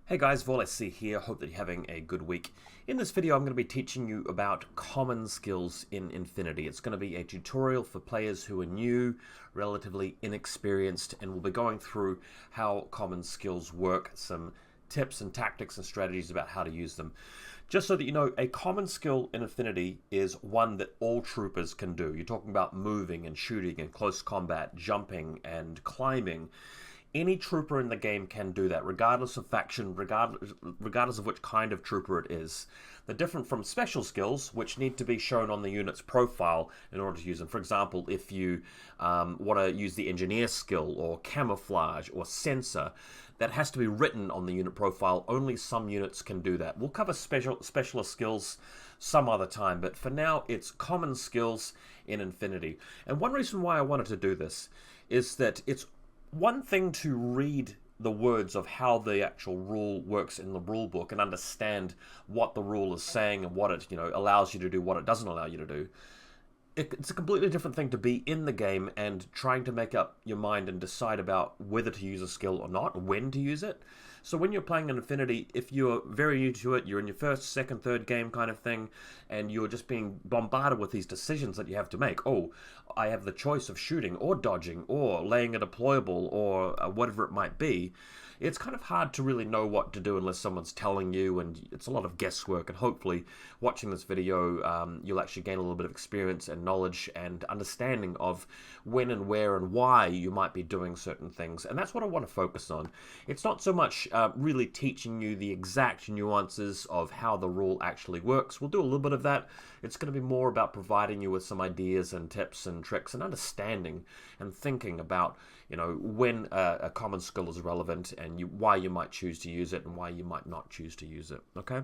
Hey guys, VaulSC here, hope that you're having a good week. In this video I'm going to be teaching you about common skills in Infinity. It's going to be a tutorial for players who are new, relatively inexperienced, and we'll be going through how common skills work, some tips and tactics and strategies about how to use them. Just so that you know, a common skill in Infinity is one that all troopers can do. You're talking about moving and shooting and close combat, jumping and climbing. Any trooper in the game can do that, regardless of faction, regardless of which kind of trooper it is. They're different from special skills, which need to be shown on the unit's profile in order to use them. For example, if you want to use the engineer skill, or camouflage, or sensor, that has to be written on the unit profile. Only some units can do that. We'll cover specialist skills some other time, but for now, it's common skills in Infinity. And one reason why I wanted to do this is that it's one thing to read the words of how the actual rule works in the rulebook and understand what the rule is saying and what it allows you to do, what it doesn't allow you to do. It's a completely different thing to be in the game and trying to make up your mind and decide about whether to use a skill or not, when to use it. So when you're playing in Infinity, if you're very new to it, you're in your first, second, third game kind of thing, and you're just being bombarded with these decisions that you have to make. Oh, I have the choice of shooting or dodging or laying a deployable or whatever it might be. It's kind of hard to really know what to do unless someone's telling you, and it's a lot of guesswork. And hopefully, watching this video, you'll actually gain a little bit of experience and knowledge and understanding of when and where and why you might be doing certain things. And that's what I want to focus on. It's not so much really teaching you the exact nuances of how the rule actually works. We'll do a little bit of that. It's going to be more about providing you with some ideas and tips and tricks and understanding and thinking about, when a common skill is relevant and why you might choose to use it and why you might not choose to use it, okay?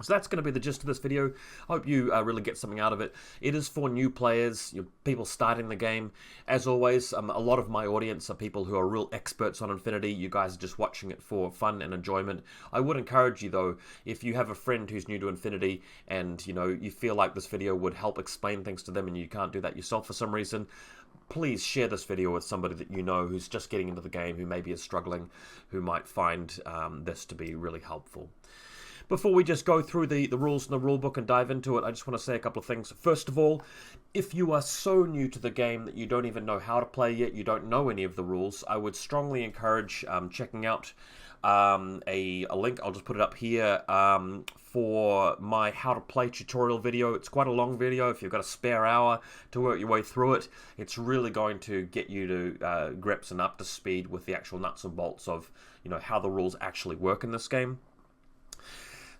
So that's going to be the gist of this video. I hope you really get something out of it. It is for new players, people starting the game. As always, a lot of my audience are people who are real experts on Infinity. You guys are just watching it for fun and enjoyment. I would encourage you, though, if you have a friend who's new to Infinity and you feel like this video would help explain things to them and you can't do that yourself for some reason, please share this video with somebody that you know who's just getting into the game, who maybe is struggling, who might find this to be really helpful. Before we just go through the rules in the rulebook and dive into it, I just want to say a couple of things. First of all, if you are so new to the game that you don't even know how to play yet, you don't know any of the rules, I would strongly encourage checking out a link. I'll just put it up here for my how to play tutorial video. It's quite a long video. If you've got a spare hour to work your way through it, it's really going to get you to grips and up to speed with the actual nuts and bolts of how the rules actually work in this game.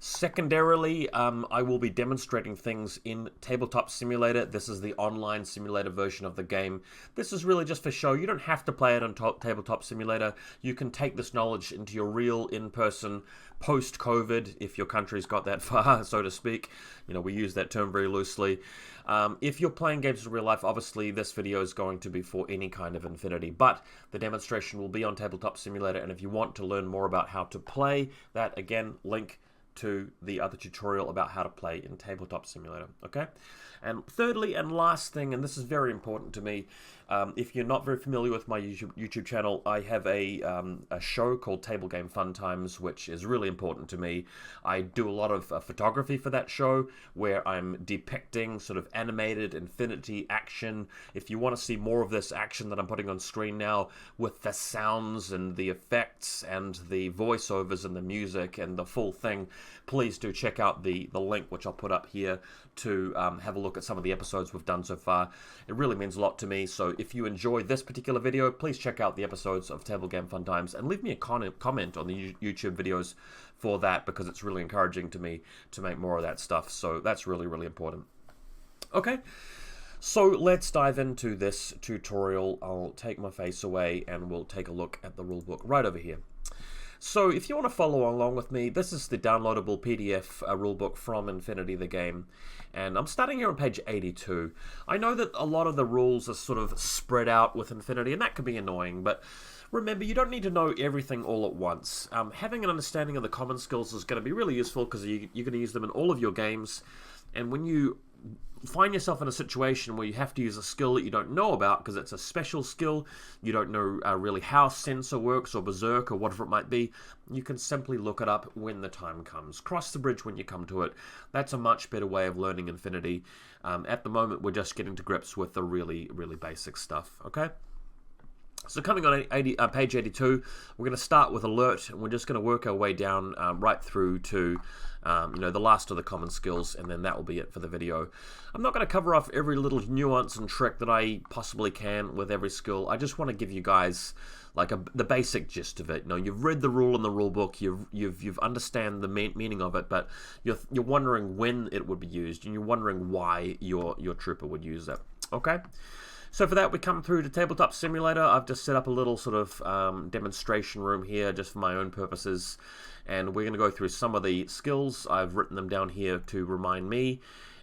Secondarily, I will be demonstrating things in Tabletop Simulator. This is the online simulator version of the game. This is really just for show. You don't have to play it on Tabletop Simulator. You can take this knowledge into your real in-person post-COVID, if your country's got that far, so to speak. We use that term very loosely. If you're playing games in real life, obviously this video is going to be for any kind of Infinity, but the demonstration will be on Tabletop Simulator, and if you want to learn more about how to play that, again, link to the other tutorial about how to play in Tabletop Simulator, okay? And thirdly and last thing, and this is very important to me, if you're not very familiar with my YouTube channel, I have a show called Table Game Fun Times, which is really important to me. I do a lot of photography for that show, where I'm depicting sort of animated Infinity action. If you want to see more of this action that I'm putting on screen now, with the sounds and the effects and the voiceovers and the music and the full thing, please do check out the link, which I'll put up here, to have a look at some of the episodes we've done so far. It really means a lot to me, so if you enjoyed this particular video, please check out the episodes of Table Game Fun Times and leave me a comment on the YouTube videos for that, because it's really encouraging to me to make more of that stuff, so that's really, really important. Okay, so let's dive into this tutorial. I'll take my face away and we'll take a look at the rulebook right over here. So if you want to follow along with me, this is the downloadable PDF rulebook from Infinity the game, and I'm starting here on page 82. I know that a lot of the rules are sort of spread out with Infinity, and that can be annoying, but remember, you don't need to know everything all at once. Having an understanding of the common skills is going to be really useful, because you're going to use them in all of your games, and when you find yourself in a situation where you have to use a skill that you don't know about because it's a special skill, you don't know really how Sensor works or Berserk or whatever it might be, you can simply look it up when the time comes. Cross the bridge when you come to it. That's a much better way of learning Infinity. At the moment, we're just getting to grips with the really, really basic stuff, okay? So coming on page 82, we're going to start with alert, and we're just going to work our way down right through to the last of the common skills, and then that will be it for the video. I'm not going to cover off every little nuance and trick that I possibly can with every skill. I just want to give you guys like the basic gist of it. You've read the rule in the rule book, you've understand the meaning of it, but you're wondering when it would be used, and you're wondering why your trooper would use it. Okay. So for that, we come through to Tabletop Simulator. I've just set up a little sort of demonstration room here just for my own purposes. And we're going to go through some of the skills. I've written them down here to remind me.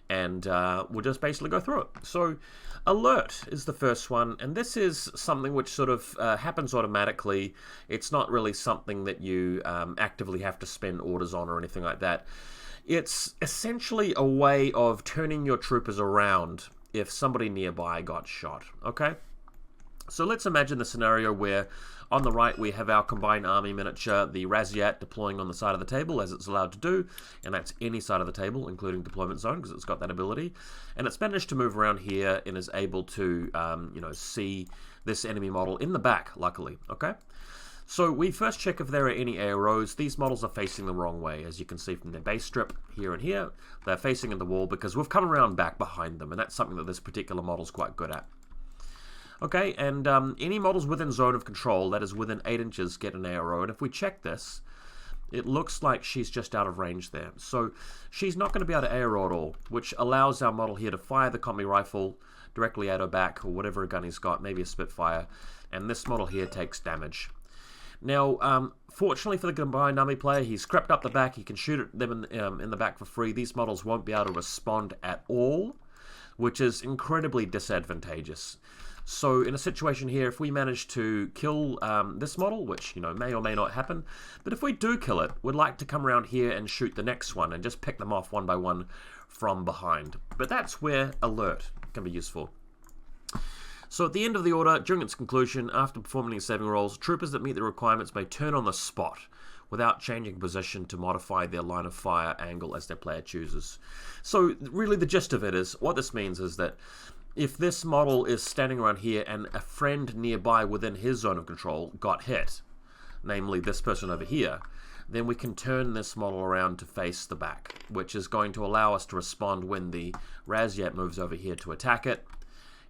And we'll just basically go through it. So alert is the first one. And this is something which sort of happens automatically. It's not really something that you actively have to spend orders on or anything like that. It's essentially a way of turning your troopers around if somebody nearby got shot, okay? So let's imagine the scenario where on the right we have our combined army miniature, the Raziat deploying on the side of the table as it's allowed to do, and that's any side of the table, including deployment zone, because it's got that ability. And it's managed to move around here and is able to, see this enemy model in the back, luckily, okay? So we first check if there are any arrows. These models are facing the wrong way, as you can see from their base strip here and here. They're facing in the wall because we've come around back behind them, and that's something that this particular model is quite good at. Okay, and any models within zone of control, that is within 8 inches, get an arrow. And if we check this, it looks like she's just out of range there. So she's not going to be able to arrow at all, which allows our model here to fire the combi rifle directly at her back, or whatever gun he's got, maybe a Spitfire. And this model here takes damage. Now, fortunately for the combined army player, he's crept up the back. He can shoot at them in the back for free. These models won't be able to respond at all, which is incredibly disadvantageous. So in a situation here, if we manage to kill this model, which may or may not happen, but if we do kill it, we'd like to come around here and shoot the next one and just pick them off one by one from behind. But that's where alert can be useful. So at the end of the order, during its conclusion, after performing these saving rolls, troopers that meet the requirements may turn on the spot without changing position to modify their line of fire angle as their player chooses. So really the gist of it is, what this means is that if this model is standing around here and a friend nearby within his zone of control got hit, namely this person over here, then we can turn this model around to face the back, which is going to allow us to respond when the Raziat moves over here to attack it.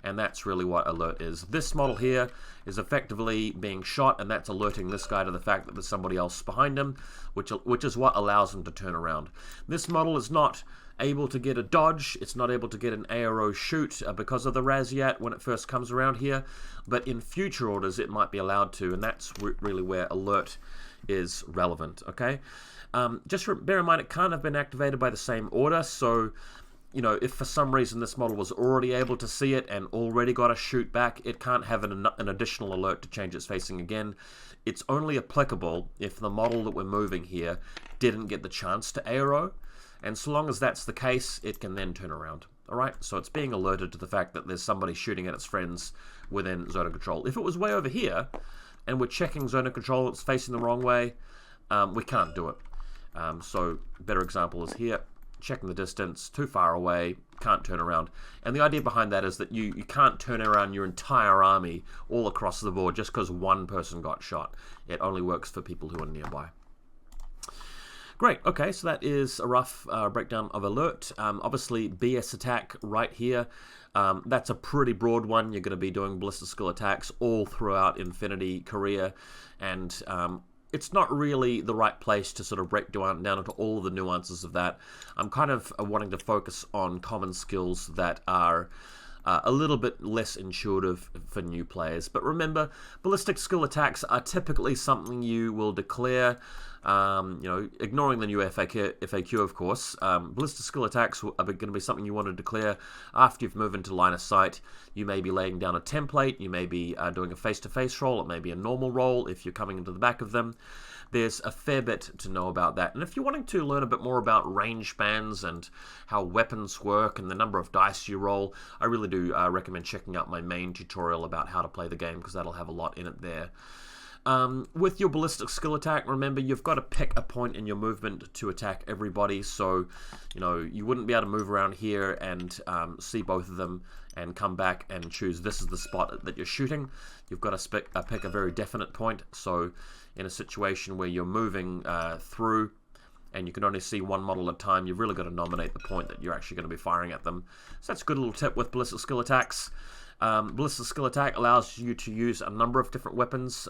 And that's really what alert is. This model here is effectively being shot, and that's alerting this guy to the fact that there's somebody else behind him, which is what allows him to turn around. This model is not able to get a dodge, it's not able to get an ARO shoot because of the Raziat when it first comes around here, but in future orders it might be allowed to, and that's really where alert is relevant, okay? Just bear in mind it can't have been activated by the same order, so if for some reason this model was already able to see it and already got a shoot back, it can't have an additional alert to change its facing again. It's only applicable if the model that we're moving here didn't get the chance to ARO, and so long as that's the case, it can then turn around. Alright, so it's being alerted to the fact that there's somebody shooting at its friends within zone of control. If it was way over here, and we're checking zone of control, it's facing the wrong way, we can't do it. So, better example is here. Checking the distance, too far away, can't turn around. And the idea behind that is that you can't turn around your entire army all across the board just because one person got shot. It only works for people who are nearby. Great, okay, so that is a rough breakdown of alert. Obviously, BS attack right here. That's a pretty broad one. You're going to be doing ballistic skill attacks all throughout Infinity career, and it's not really the right place to sort of break down into all the nuances of that. I'm kind of wanting to focus on common skills that are a little bit less intuitive for new players. But remember, ballistic skill attacks are typically something you will declare, ignoring the new FAQ of course. Ballistic skill attacks are going to be something you want to declare after you've moved into line of sight. You may be laying down a template, you may be doing a face-to-face roll, it may be a normal roll if you're coming into the back of them. there's a fair bit to know about that. And if you're wanting to learn a bit more about range bands and how weapons work and the number of dice you roll, I really do recommend checking out my main tutorial about how to play the game, because that'll have a lot in it there. With your ballistic skill attack, remember you've got to pick a point in your movement to attack everybody, so you wouldn't be able to move around here and see both of them and come back and choose this is the spot that you're shooting. You've got to pick a very definite point. So in a situation where you're moving through and you can only see one model at a time, you've really got to nominate the point that you're actually going to be firing at them. So that's a good little tip with ballistic skill attacks. Ballistic skill attack allows you to use a number of different weapons,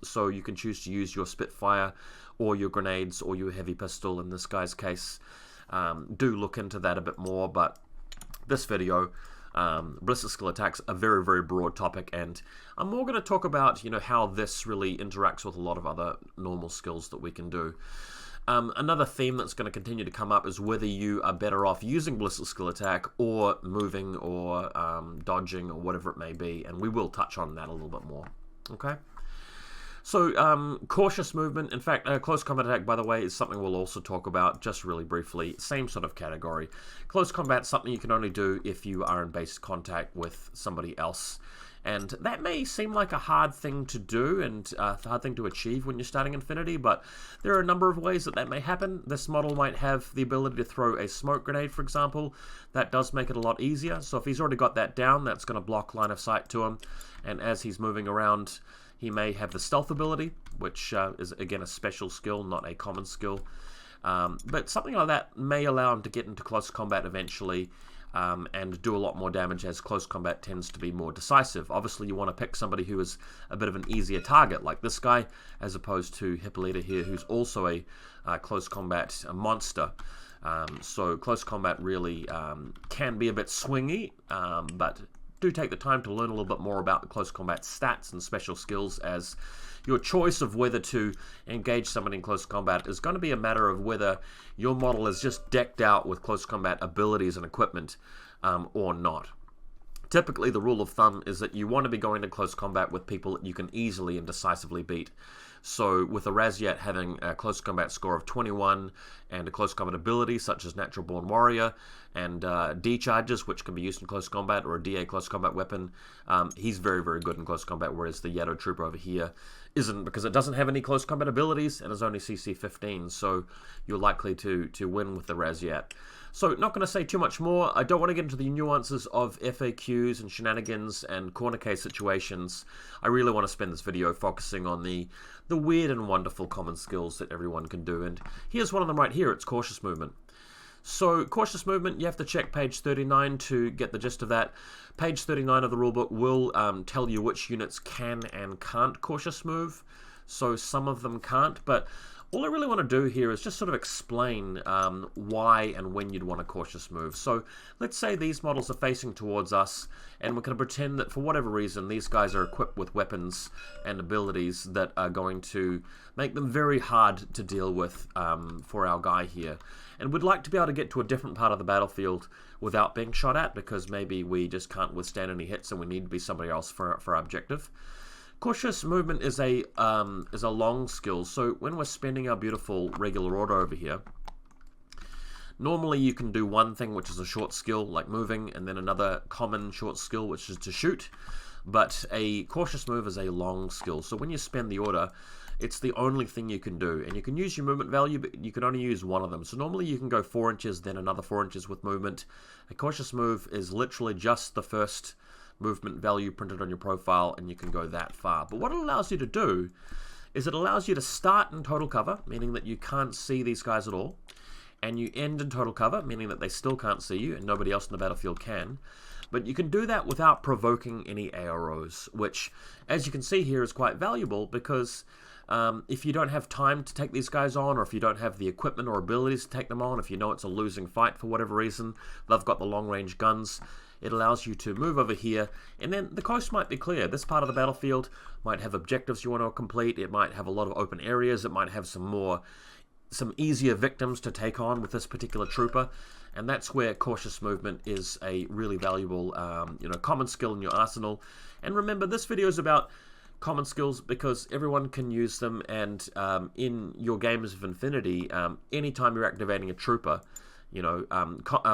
so you can choose to use your Spitfire or your grenades or your heavy pistol in this guy's case. Do look into that a bit more, but this video, ballistic skill attacks, a very, very broad topic, and I'm more going to talk about how this really interacts with a lot of other normal skills that we can do. Another theme that's going to continue to come up is whether you are better off using ballistic skill attack or moving or dodging or whatever it may be, and we will touch on that a little bit more. Okay? So, cautious movement, in fact, close combat attack, by the way, is something we'll also talk about just really briefly. Same sort of category. Close combat is something you can only do if you are in base contact with somebody else. And that may seem like a hard thing to do and a hard thing to achieve when you're starting Infinity, but there are a number of ways that may happen. This model might have the ability to throw a smoke grenade, for example. That does make it a lot easier. So if he's already got that down, that's going to block line of sight to him. And as he's moving around, he may have the stealth ability, which is, again, a special skill, not a common skill. But something like that may allow him to get into close combat eventually, and do a lot more damage, as close combat tends to be more decisive. Obviously, you want to pick somebody who is a bit of an easier target, like this guy, as opposed to Hippolyta here, who's also a close combat monster. So close combat really can be a bit swingy, but do take the time to learn a little bit more about the close combat stats and special skills, as your choice of whether to engage someone in close combat is going to be a matter of whether your model is just decked out with close combat abilities and equipment or not. Typically, the rule of thumb is that you want to be going to close combat with people that you can easily and decisively beat. So with a Raziat having a close combat score of 21 and a close combat ability such as Natural Born Warrior and D charges, which can be used in close combat, or a DA close combat weapon, he's very, very good in close combat, whereas the Yato Trooper over here isn't, because it doesn't have any close combat abilities and is only CC 15, so you're likely to win with the Raziat. So, not going to say too much more. I don't want to get into the nuances of FAQs and shenanigans and corner case situations. I really want to spend this video focusing on the weird and wonderful common skills that everyone can do. And here's one of them right here. It's cautious movement. So, cautious movement, you have to check page 39 to get the gist of that. Page 39 of the rulebook will tell you which units can and can't cautious move. So, some of them can't, but all I really want to do here is just sort of explain why and when you'd want a cautious move. So let's say these models are facing towards us, and we're going to pretend that for whatever reason these guys are equipped with weapons and abilities that are going to make them very hard to deal with for our guy here. And we'd like to be able to get to a different part of the battlefield without being shot at, because maybe we just can't withstand any hits and we need to be somebody else for our objective. Cautious movement is a long skill, so when we're spending our beautiful regular order over here, normally you can do one thing, which is a short skill, like moving, and then another common short skill, which is to shoot, but a cautious move is a long skill, so when you spend the order, it's the only thing you can do, and you can use your movement value, but you can only use one of them, so normally you can go 4 inches, then another 4 inches with movement. A cautious move is literally just the first movement value printed on your profile, and you can go that far. But what it allows you to do is it allows you to start in total cover, meaning that you can't see these guys at all, and you end in total cover, meaning that they still can't see you and nobody else in the battlefield can. But you can do that without provoking any AROs, which, as you can see here, is quite valuable, because if you don't have time to take these guys on, or if you don't have the equipment or abilities to take them on, if you know it's a losing fight for whatever reason, they've got the long-range guns, it allows you to move over here, and then the coast might be clear. This part of the battlefield might have objectives you want to complete, it might have a lot of open areas, it might have some easier victims to take on with this particular trooper, and that's where cautious movement is a really valuable common skill in your arsenal. And remember, this video is about Common skills, because everyone can use them, and in your games of Infinity, anytime you're activating a trooper, you know,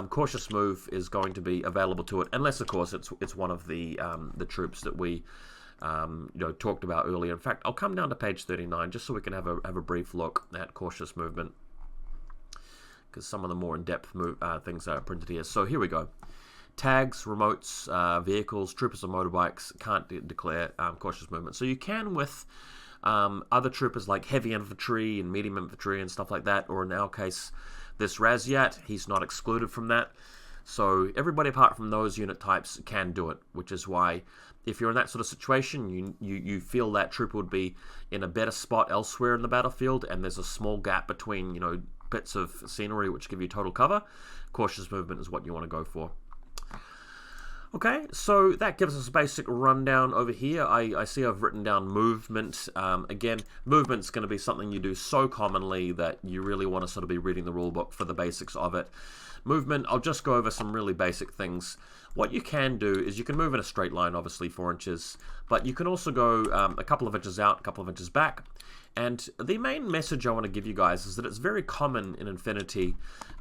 cautious move is going to be available to it, unless of course it's one of the troops that we you know, talked about earlier. In fact, I'll come down to page 39 just so we can have a brief look at cautious movement, because some of the more in-depth things are printed here. So here we go. Tags, remotes, vehicles, troopers or motorbikes can't declare cautious movement. So you can with other troopers like heavy infantry and medium infantry and stuff like that, or in our case, this Razyat, he's not excluded from that. So everybody apart from those unit types can do it, which is why if you're in that sort of situation, you feel that trooper would be in a better spot elsewhere in the battlefield, and there's a small gap between, you know, bits of scenery which give you total cover, cautious movement is what you want to go for. Okay, so that gives us a basic rundown over here. I see I've written down movement. Again, movement's going to be something you do so commonly that you really want to sort of be reading the rulebook for the basics of it. Movement, I'll just go over some really basic things. What you can do is you can move in a straight line, obviously 4 inches, but you can also go a couple of inches out, a couple of inches back. And the main message I want to give you guys is that it's very common in Infinity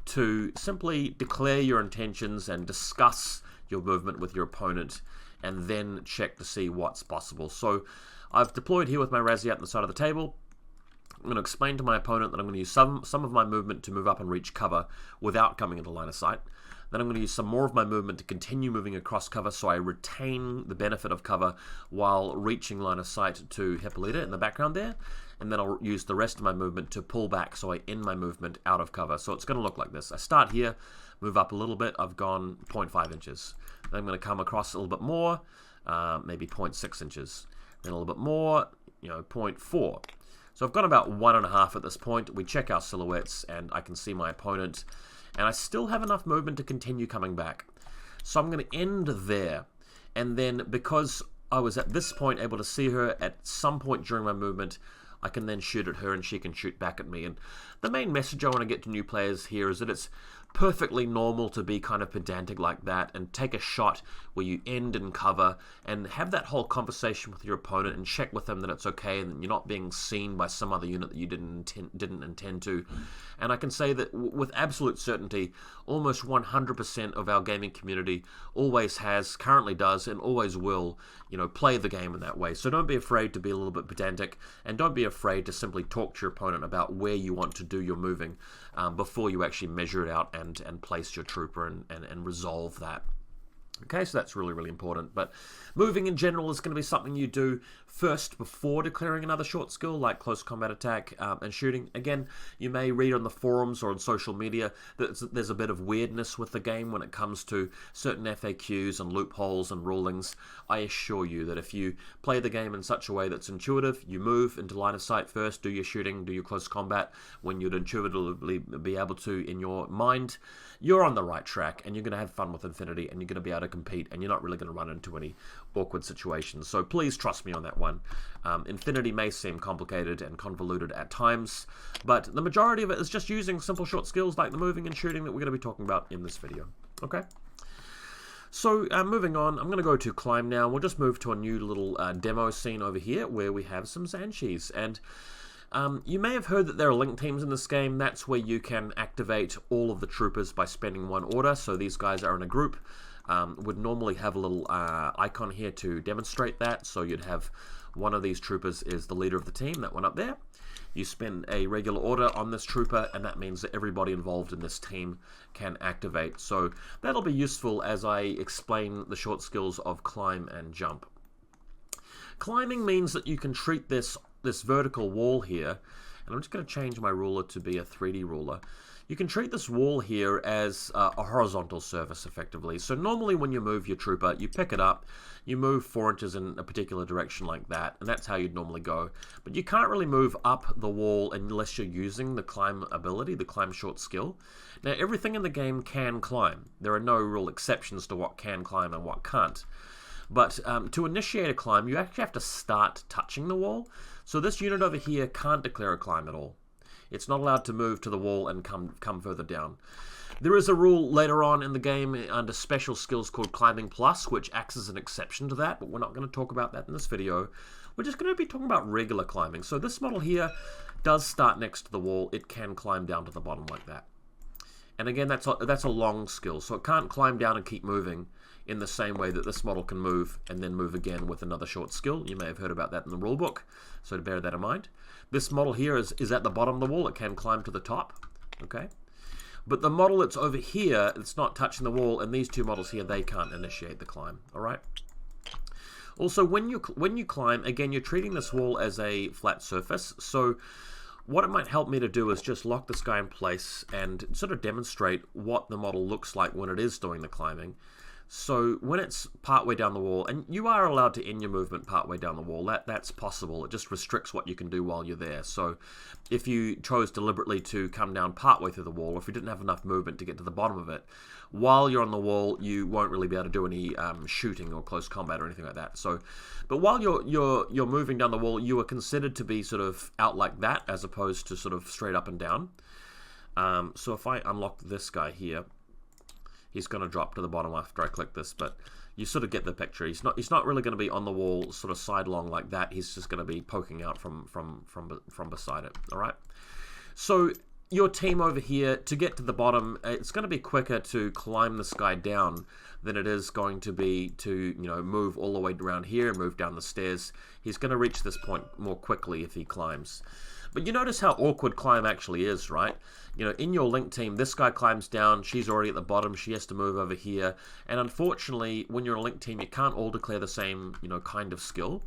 to simply declare your intentions and discuss your movement with your opponent, and then check to see what's possible. So I've deployed here with my Razyat on the side of the table. I'm going to explain to my opponent that I'm going to use some of my movement to move up and reach cover without coming into line of sight. Then I'm going to use some more of my movement to continue moving across cover so I retain the benefit of cover while reaching line of sight to Hippolyta in the background there. And then I'll use the rest of my movement to pull back so I end my movement out of cover. So it's going to look like this. I start here, move up a little bit, I've gone 0.5 inches. Then I'm going to come across a little bit more, maybe 0.6 inches. Then a little bit more, you know, 0.4. So I've got about 1.5 at this point. We check our silhouettes and I can see my opponent, and I still have enough movement to continue coming back. So I'm going to end there, and then because I was at this point able to see her at some point during my movement, I can then shoot at her and she can shoot back at me. And the main message I want to get to new players here is that it's perfectly normal to be kind of pedantic like that and take a shot where you end in cover and have that whole conversation with your opponent and check with them that it's okay and that you're not being seen by some other unit that you didn't intend to. And I can say that with absolute certainty, almost 100% of our gaming community always has, currently does, and always will, you know, play the game in that way. So don't be afraid to be a little bit pedantic, and don't be afraid to simply talk to your opponent about where you want to do your moving before you actually measure it out and place your trooper and resolve that. Okay, so that's really, really important. But moving in general is going to be something you do first before declaring another short skill like close combat attack and shooting. Again, you may read on the forums or on social media that there's a bit of weirdness with the game when it comes to certain FAQs and loopholes and rulings. I assure you that if you play the game in such a way that's intuitive, you move into line of sight first, do your shooting, do your close combat, when you'd intuitively be able to in your mind, you're on the right track and you're going to have fun with Infinity and you're going to be able to compete and you're not really going to run into any awkward situations. So please trust me on that one. Infinity may seem complicated and convoluted at times, but the majority of it is just using simple short skills like the moving and shooting that we're going to be talking about in this video. Okay? So moving on, I'm going to go to climb now. We'll just move to a new little demo scene over here where we have some Zanshees. And you may have heard that there are link teams in this game. That's where you can activate all of the troopers by spending one order. So these guys are in a group. Would normally have a little icon here to demonstrate that. So you'd have one of these troopers is the leader of the team, that one up there. You spend a regular order on this trooper, and that means that everybody involved in this team can activate. So that'll be useful as I explain the short skills of climb and jump. Climbing means that you can treat this vertical wall here, and I'm just going to change my ruler to be a 3D ruler. You can treat this wall here as a horizontal surface, effectively. So normally when you move your trooper, you pick it up, you move 4 inches in a particular direction like that, and that's how you'd normally go. But you can't really move up the wall unless you're using the climb ability, the climb short skill. Now, everything in the game can climb. There are no real exceptions to what can climb and what can't. But to initiate a climb, you actually have to start touching the wall. So this unit over here can't declare a climb at all. It's not allowed to move to the wall and come further down. There is a rule later on in the game under special skills called Climbing Plus, which acts as an exception to that, but we're not going to talk about that in this video. We're just going to be talking about regular climbing. So this model here does start next to the wall. It can climb down to the bottom like that. And again, that's a long skill, so it can't climb down and keep moving in the same way that this model can move and then move again with another short skill. You may have heard about that in the rulebook, so to bear that in mind. This model here is at the bottom of the wall. It can climb to the top, okay? But the model that's over here, it's not touching the wall, and these two models here, they can't initiate the climb, all right? Also, when you climb, again, you're treating this wall as a flat surface, so what it might help me to do is just lock this guy in place and sort of demonstrate what the model looks like when it is doing the climbing. So when it's partway down the wall, and you are allowed to end your movement partway down the wall, that's possible. It just restricts what you can do while you're there. So if you chose deliberately to come down partway through the wall, or if you didn't have enough movement to get to the bottom of it, while you're on the wall, you won't really be able to do any shooting or close combat or anything like that. So, but while you're moving down the wall, you are considered to be sort of out like that, as opposed to sort of straight up and down. So if I unlock this guy here, he's going to drop to the bottom after I click this, but you sort of get the picture. He's not really going to be on the wall sort of sidelong like that. He's just going to be poking out from beside it. All right. So your team over here, to get to the bottom, it's going to be quicker to climb this guy down than it is going to be to, move all the way around here and move down the stairs. He's going to reach this point more quickly if he climbs. But you notice how awkward climb actually is, right? In your link team, this guy climbs down, she's already at the bottom, she has to move over here. And unfortunately, when you're a link team, you can't all declare the same, kind of skill.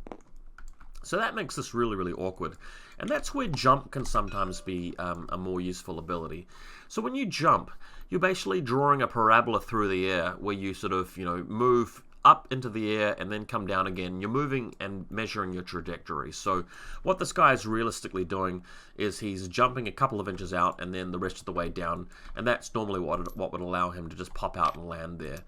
So that makes this really, really awkward. And that's where jump can sometimes be a more useful ability. So when you jump, you're basically drawing a parabola through the air where you sort of, move up into the air and then come down again. You're moving and measuring your trajectory. So what this guy is realistically doing is he's jumping a couple of inches out and then the rest of the way down. And that's normally what would allow him to just pop out and land there.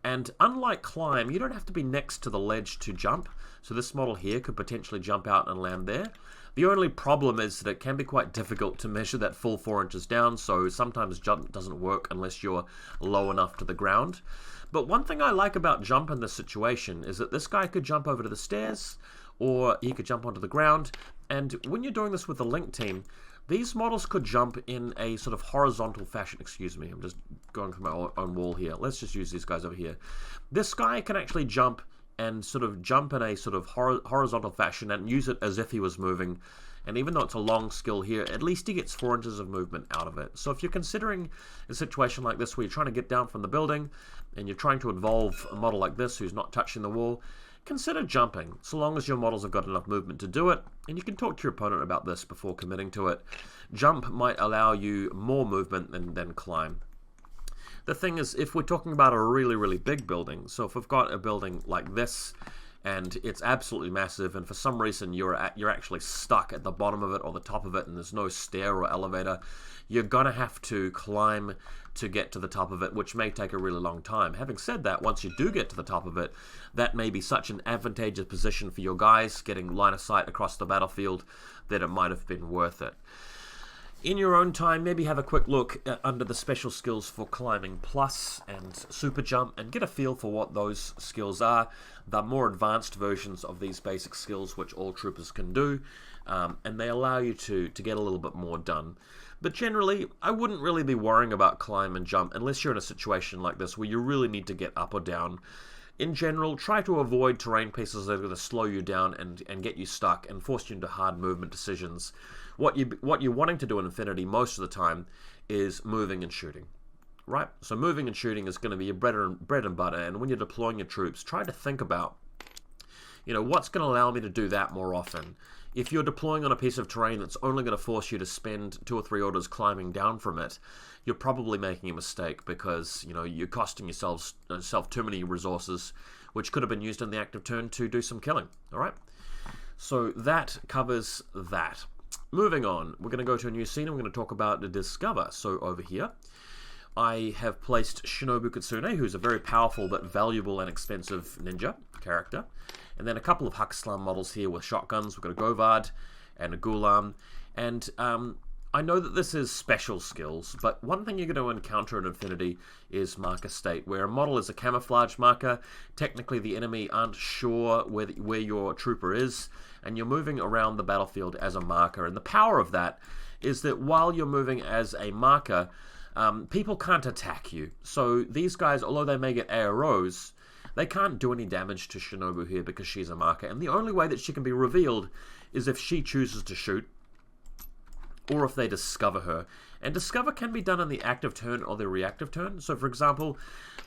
And unlike climb, you don't have to be next to the ledge to jump. So this model here could potentially jump out and land there. The only problem is that it can be quite difficult to measure that full 4 inches down, so sometimes jump doesn't work unless you're low enough to the ground. But one thing I like about jump in this situation is that this guy could jump over to the stairs, or he could jump onto the ground. And when you're doing this with the link team, these models could jump in a sort of horizontal fashion. Excuse me, I'm just going through my own wall here. Let's just use these guys over here. This guy can actually jump and sort of jump in a sort of horizontal fashion and use it as if he was moving. And even though it's a long skill here, at least he gets 4 inches of movement out of it. So if you're considering a situation like this where you're trying to get down from the building and you're trying to involve a model like this who's not touching the wall, consider jumping, so long as your models have got enough movement to do it. And you can talk to your opponent about this before committing to it. Jump might allow you more movement than climb. The thing is, if we're talking about a really, really big building, so if we've got a building like this, and it's absolutely massive, and for some reason you're actually stuck at the bottom of it or the top of it, and there's no stair or elevator, you're gonna have to climb to get to the top of it, which may take a really long time. Having said that, once you do get to the top of it, that may be such an advantageous position for your guys, getting line of sight across the battlefield, that it might have been worth it. In your own time, maybe have a quick look under the special skills for Climbing Plus and Super Jump and get a feel for what those skills are. The more advanced versions of these basic skills which all troopers can do, and they allow you to get a little bit more done. But generally, I wouldn't really be worrying about climb and jump unless you're in a situation like this where you really need to get up or down. In general, try to avoid terrain pieces that are going to slow you down and get you stuck and force you into hard movement decisions. What you're wanting to do in Infinity most of the time is moving and shooting, right? So moving and shooting is going to be your bread and butter, and when you're deploying your troops, try to think about, what's going to allow me to do that more often. If you're deploying on a piece of terrain that's only going to force you to spend 2 or 3 orders climbing down from it, you're probably making a mistake because, you're costing yourself too many resources, which could have been used in the active turn to do some killing, all right? So that covers that. Moving on, we're going to go to a new scene and we're going to talk about the Discover. So over here, I have placed Shinobu Kitsune, who's a very powerful but valuable and expensive ninja character. And then a couple of Huxlam models here with shotguns. We've got a Govard and a Gulam. And I know that this is special skills, but one thing you're going to encounter in Infinity is marker state, where a model is a camouflage marker. Technically, the enemy aren't sure where your trooper is, and you're moving around the battlefield as a marker. And the power of that is that while you're moving as a marker, people can't attack you. So these guys, although they may get AROs, they can't do any damage to Shinobu here because she's a marker. And the only way that she can be revealed is if she chooses to shoot, or if they discover her. And discover can be done in the active turn or the reactive turn. So for example,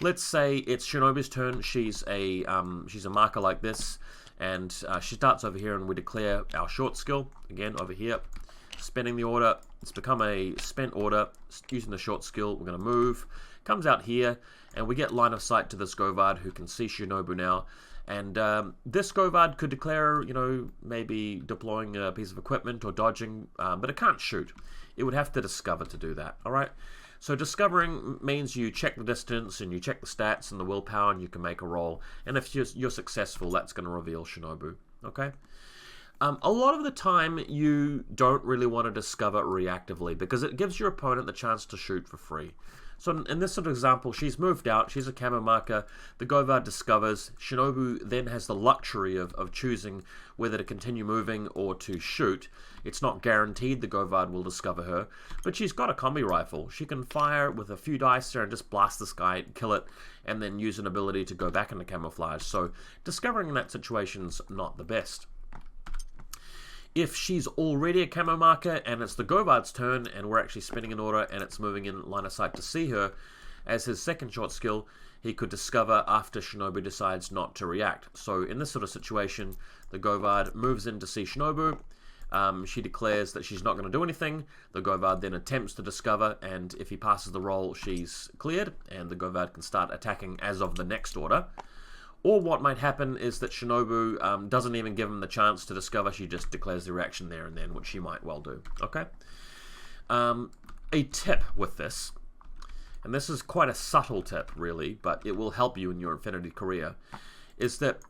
let's say it's Shinobu's turn. She's a marker like this, and she starts over here, and we declare our short skill, again over here, spending the order. It's become a spent order, using the short skill. We're going to move, comes out here, and we get line of sight to this Govard who can see Shinobu now. And this Govard could declare, you know, maybe deploying a piece of equipment or dodging, but it can't shoot. It would have to discover to do that, all right? So discovering means you check the distance and you check the stats and the willpower, and you can make a roll. And if you're successful, that's going to reveal Shinobu, okay? A lot of the time, you don't really want to discover reactively because it gives your opponent the chance to shoot for free. So in this sort of example, she's moved out, she's a camo marker, the Govard discovers, Shinobu then has the luxury of choosing whether to continue moving or to shoot. It's not guaranteed the Govard will discover her, but she's got a combi rifle. She can fire with a few dice there and just blast this guy, kill it, and then use an ability to go back into camouflage. So discovering in that situation's not the best. If she's already a camo marker and it's the Govard's turn and we're actually spinning an order and it's moving in line of sight to see her, as his second short skill, he could discover after Shinobu decides not to react. So in this sort of situation, the Govard moves in to see Shinobu. She declares that she's not going to do anything. The Govard then attempts to discover, and if he passes the roll, she's cleared, and the Govard can start attacking as of the next order. Or what might happen is that Shinobu doesn't even give him the chance to discover. She just declares the reaction there and then, which she might well do. Okay. A tip with this, and this is quite a subtle tip really, but it will help you in your Infinity career, is that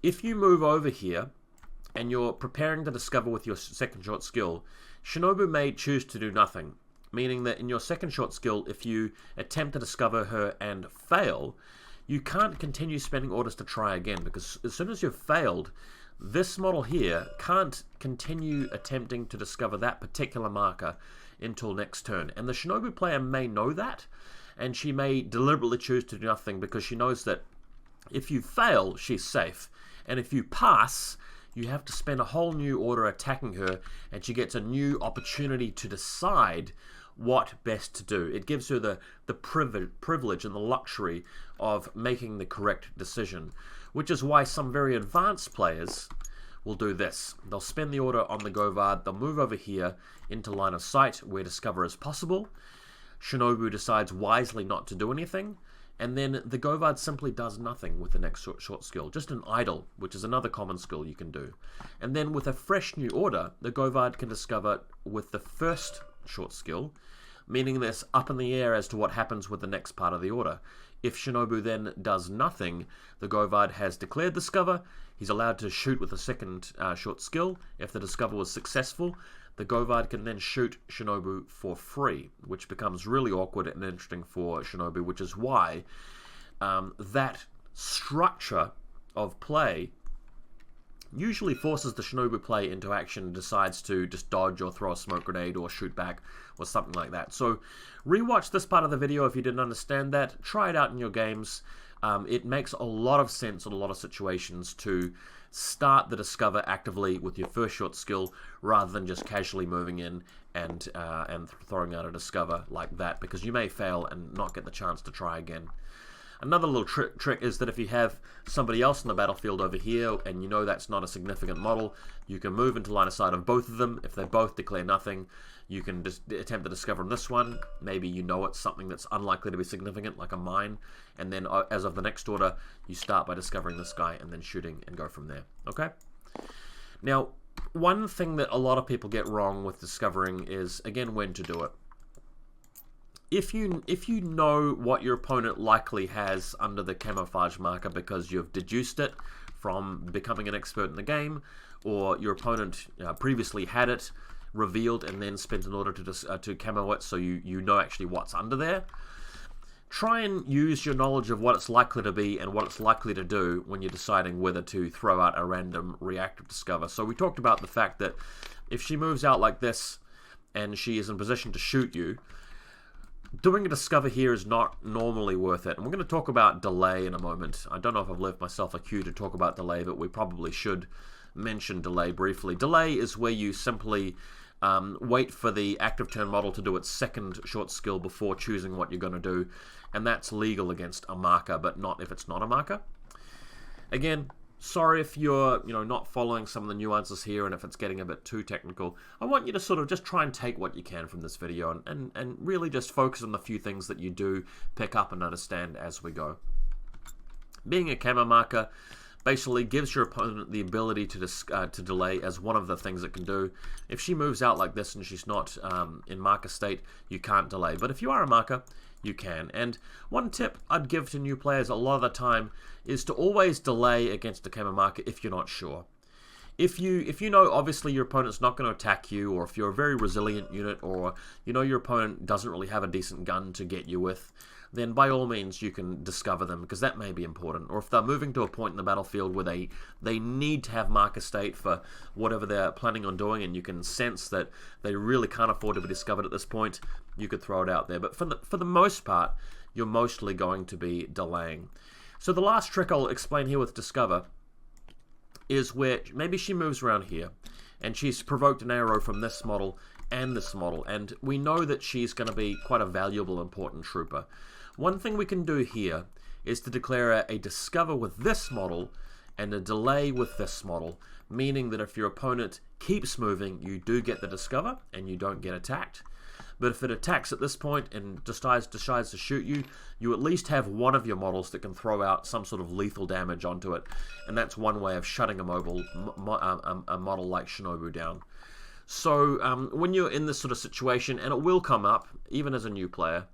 if you move over here and you're preparing to discover with your second short skill, Shinobu may choose to do nothing. Meaning that in your second short skill, if you attempt to discover her and fail, you can't continue spending orders to try again, because as soon as you've failed, this model here can't continue attempting to discover that particular marker until next turn. And the Shinobu player may know that, and she may deliberately choose to do nothing because she knows that if you fail, she's safe. And if you pass, you have to spend a whole new order attacking her, and she gets a new opportunity to decide what best to do. It gives her the privilege and the luxury of making the correct decision, which is why some very advanced players will do this. They'll spend the order on the Govard, they'll move over here into line of sight where discover is possible. Shinobu decides wisely not to do anything, and then the Govard simply does nothing with the next short skill, just an idle, which is another common skill you can do. And then with a fresh new order, the Govard can discover with the first short skill, meaning this up in the air as to what happens with the next part of the order. If Shinobu then does nothing, the Govard has declared discover. He's allowed to shoot with a second short skill. If the discover was successful, the Govard can then shoot Shinobu for free, which becomes really awkward and interesting for Shinobu, which is why that structure of play usually forces the Shinobu play into action and decides to just dodge or throw a smoke grenade or shoot back or something like that. So rewatch this part of the video if you didn't understand that. Try it out in your games. It makes a lot of sense in a lot of situations to start the discover actively with your first short skill rather than just casually moving in and throwing out a discover like that, because you may fail and not get the chance to try again. Another little trick is that if you have somebody else on the battlefield over here and you know that's not a significant model, you can move into line of sight of both of them. If they both declare nothing, you can just attempt to discover on this one. Maybe you know it's something that's unlikely to be significant, like a mine, and then as of the next order, you start by discovering this guy and then shooting and go from there. Okay? Now, one thing that a lot of people get wrong with discovering is, again, when to do it. If you know what your opponent likely has under the camouflage marker because you've deduced it from becoming an expert in the game, or your opponent previously had it revealed and then spent in order to camo it, so you know actually what's under there. Try and use your knowledge of what it's likely to be and what it's likely to do when you're deciding whether to throw out a random reactive discover. So we talked about the fact that if she moves out like this and she is in position to shoot you, doing a discover here is not normally worth it. And we're going to talk about delay in a moment. I don't know if I've left myself a cue to talk about delay, but we probably should mention delay briefly. Delay is where you simply wait for the active turn model to do its second short skill before choosing what you're going to do, and that's legal against a marker, but not if it's not a marker. Again, sorry if you're not following some of the nuances here and if it's getting a bit too technical. I want you to sort of just try and take what you can from this video and really just focus on the few things that you do pick up and understand as we go. Being a camo marker basically gives your opponent the ability to delay as one of the things it can do. If she moves out like this and she's not in marker state, you can't delay. But if you are a marker, you can. And one tip I'd give to new players a lot of the time is to always delay against a camo marker if you're not sure. If you know obviously your opponent's not going to attack you, or if you're a very resilient unit, or you know your opponent doesn't really have a decent gun to get you with, then by all means you can discover them, because that may be important. Or if they're moving to a point in the battlefield where they need to have marker state for whatever they're planning on doing, and you can sense that they really can't afford to be discovered at this point, you could throw it out there. But for the most part, you're mostly going to be delaying. So the last trick I'll explain here with discover is where maybe she moves around here and she's provoked an arrow from this model and this model, and we know that she's going to be quite a valuable, important trooper. One thing we can do here is to declare a discover with this model and a delay with this model, meaning that if your opponent keeps moving, you do get the discover and you don't get attacked. But if it attacks at this point and decides to shoot you, you at least have one of your models that can throw out some sort of lethal damage onto it, and that's one way of shutting a model like Shinobu down. So when you're in this sort of situation, and it will come up even as a new player,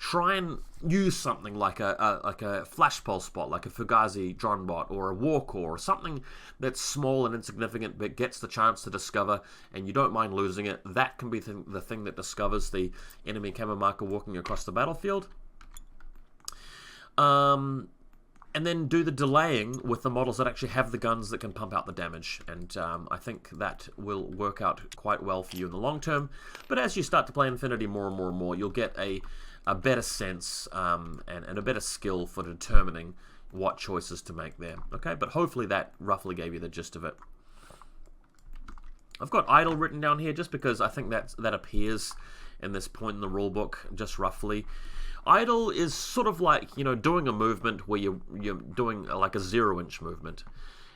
try and use something like a flash pulse spot, like a Fugazi drone bot or a war core, or something that's small and insignificant but gets the chance to discover and you don't mind losing it. That can be the thing that discovers the enemy camo marker walking across the battlefield. And then do the delaying with the models that actually have the guns that can pump out the damage. And I think that will work out quite well for you in the long term. But as you start to play Infinity more and more and more, you'll get a better sense and a better skill for determining what choices to make there. Okay, but hopefully that roughly gave you the gist of it. I've got idle written down here just because I think that appears in this point in the rulebook, just roughly. Idle is sort of like, doing a movement where you're doing like a 0-inch movement.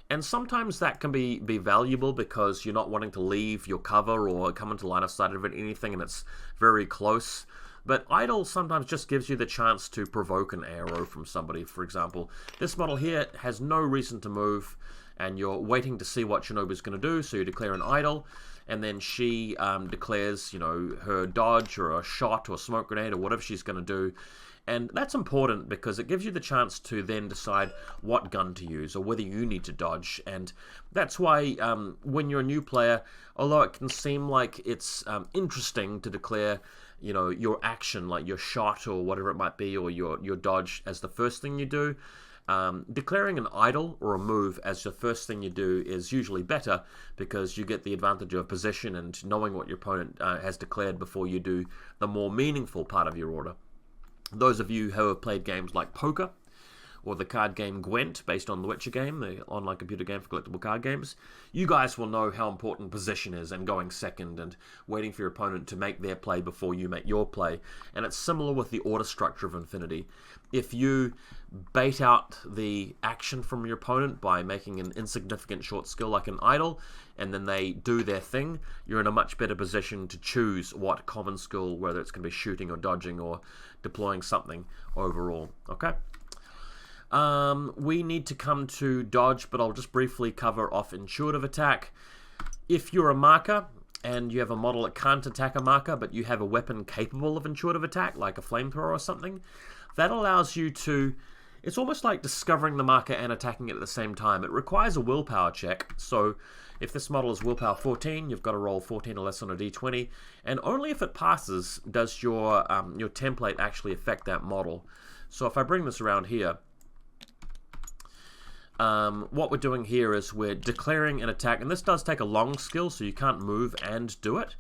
And sometimes that can be valuable because you're not wanting to leave your cover or come into line of sight of anything and it's very close. But idle sometimes just gives you the chance to provoke an arrow from somebody. For example, this model here has no reason to move, and you're waiting to see what Shinobu's going to do, so you declare an idle, and then she declares, her dodge or a shot or a smoke grenade or whatever she's going to do. And that's important because it gives you the chance to then decide what gun to use or whether you need to dodge. And that's why when you're a new player, although it can seem like it's interesting to declare your action, like your shot or whatever it might be, or your dodge as the first thing you do, declaring an idle or a move as the first thing you do is usually better because you get the advantage of position and knowing what your opponent has declared before you do the more meaningful part of your order. Those of you who have played games like poker or the card game Gwent, based on the Witcher game, the online computer game for collectible card games, you guys will know how important position is and going second and waiting for your opponent to make their play before you make your play. And it's similar with the order structure of Infinity. If you bait out the action from your opponent by making an insignificant short skill like an idle, and then they do their thing, you're in a much better position to choose what common skill, whether it's going to be shooting or dodging or deploying something overall. Okay? We need to come to dodge, but I'll just briefly cover off intuitive attack. If you're a marker and you have a model that can't attack a marker, but you have a weapon capable of intuitive attack, like a flamethrower or something, that allows you to It's almost like discovering the marker and attacking it at the same time. It requires a willpower check, so if this model is willpower 14, you've got to roll 14 or less on a d20, and only if it passes does your template actually affect that model. So if I bring this around here, what we're doing here is we're declaring an attack, and this does take a long skill, so you can't move and do it,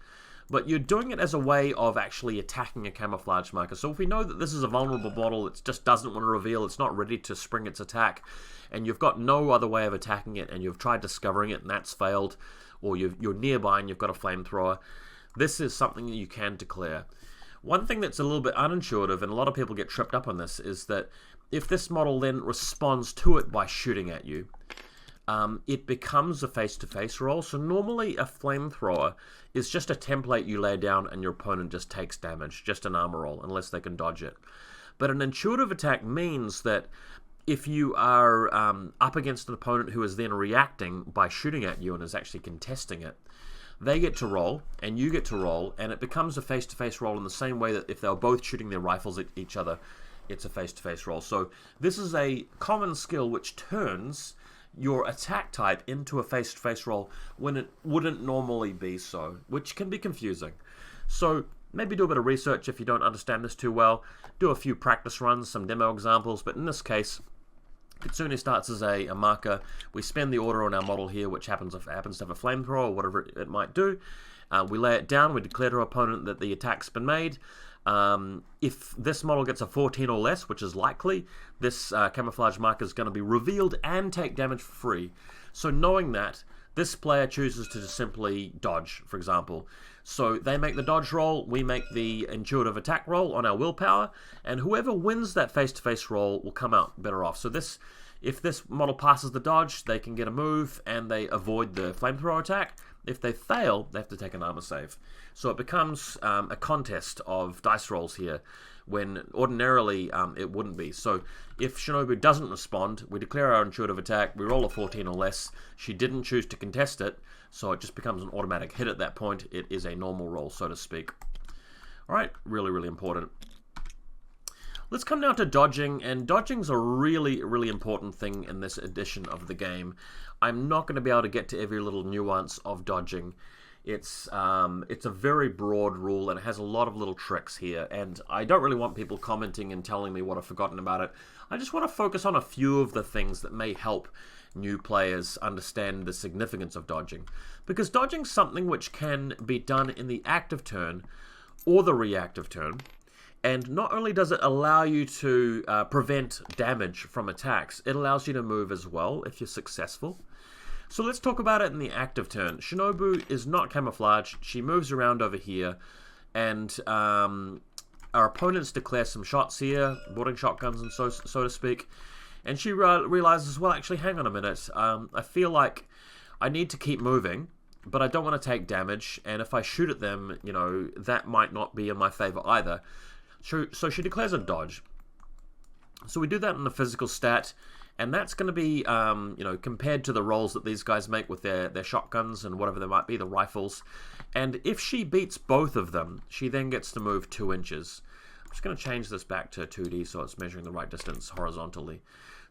but you're doing it as a way of actually attacking a camouflage marker. So if we know that this is a vulnerable model, it just doesn't want to reveal, it's not ready to spring its attack, and you've got no other way of attacking it, and you've tried discovering it and that's failed, or you're nearby and you've got a flamethrower, this is something that you can declare. One thing that's a little bit unintuitive, and a lot of people get tripped up on this, is that if this model then responds to it by shooting at you, it becomes a face-to-face roll. So normally a flamethrower is just a template you lay down and your opponent just takes damage, just an armor roll, unless they can dodge it. But an intuitive attack means that if you are up against an opponent who is then reacting by shooting at you and is actually contesting it, they get to roll, and you get to roll, and it becomes a face-to-face roll in the same way that if they were both shooting their rifles at each other, it's a face-to-face roll. So this is a common skill which turns your attack type into a face-to-face roll when it wouldn't normally be so, which can be confusing. So maybe do a bit of research if you don't understand this too well. Do a few practice runs, some demo examples, but in this case, Kitsune starts as a marker. We spend the order on our model here, which happens to have a flamethrower or whatever it might do. We lay it down, we declare to our opponent that the attack's been made. If this model gets a 14 or less, which is likely, this camouflage marker is going to be revealed and take damage for free. So knowing that, this player chooses to just simply dodge, for example. So they make the dodge roll, we make the intuitive attack roll on our willpower, and whoever wins that face-to-face roll will come out better off. So if this model passes the dodge, they can get a move and they avoid the flamethrower attack. If they fail, they have to take an armor save. So it becomes a contest of dice rolls here, when ordinarily it wouldn't be. So if Shinobu doesn't respond, we declare our intuitive attack, we roll a 14 or less. She didn't choose to contest it, so it just becomes an automatic hit at that point. It is a normal roll, so to speak. Alright, really, really important. Let's come now to dodging, and dodging's a really, really important thing in this edition of the game. I'm not going to be able to get to every little nuance of dodging. It's a very broad rule, and it has a lot of little tricks here, and I don't really want people commenting and telling me what I've forgotten about it. I just want to focus on a few of the things that may help new players understand the significance of dodging. Because dodging's something which can be done in the active turn or the reactive turn. And not only does it allow you to prevent damage from attacks, it allows you to move as well if you're successful. So let's talk about it in the active turn. Shinobu is not camouflaged. She moves around over here, and our opponents declare some shots here, boarding shotguns and so to speak. And she realizes, well, actually, hang on a minute. I feel like I need to keep moving, but I don't want to take damage. And if I shoot at them, you know, that might not be in my favor either. So she declares a dodge. So we do that in the physical stat, and that's going to be, you know, compared to the rolls that these guys make with their shotguns and whatever they might be, the rifles. And if she beats both of them, she then gets to move 2 inches. I'm just going to change this back to 2D so it's measuring the right distance horizontally.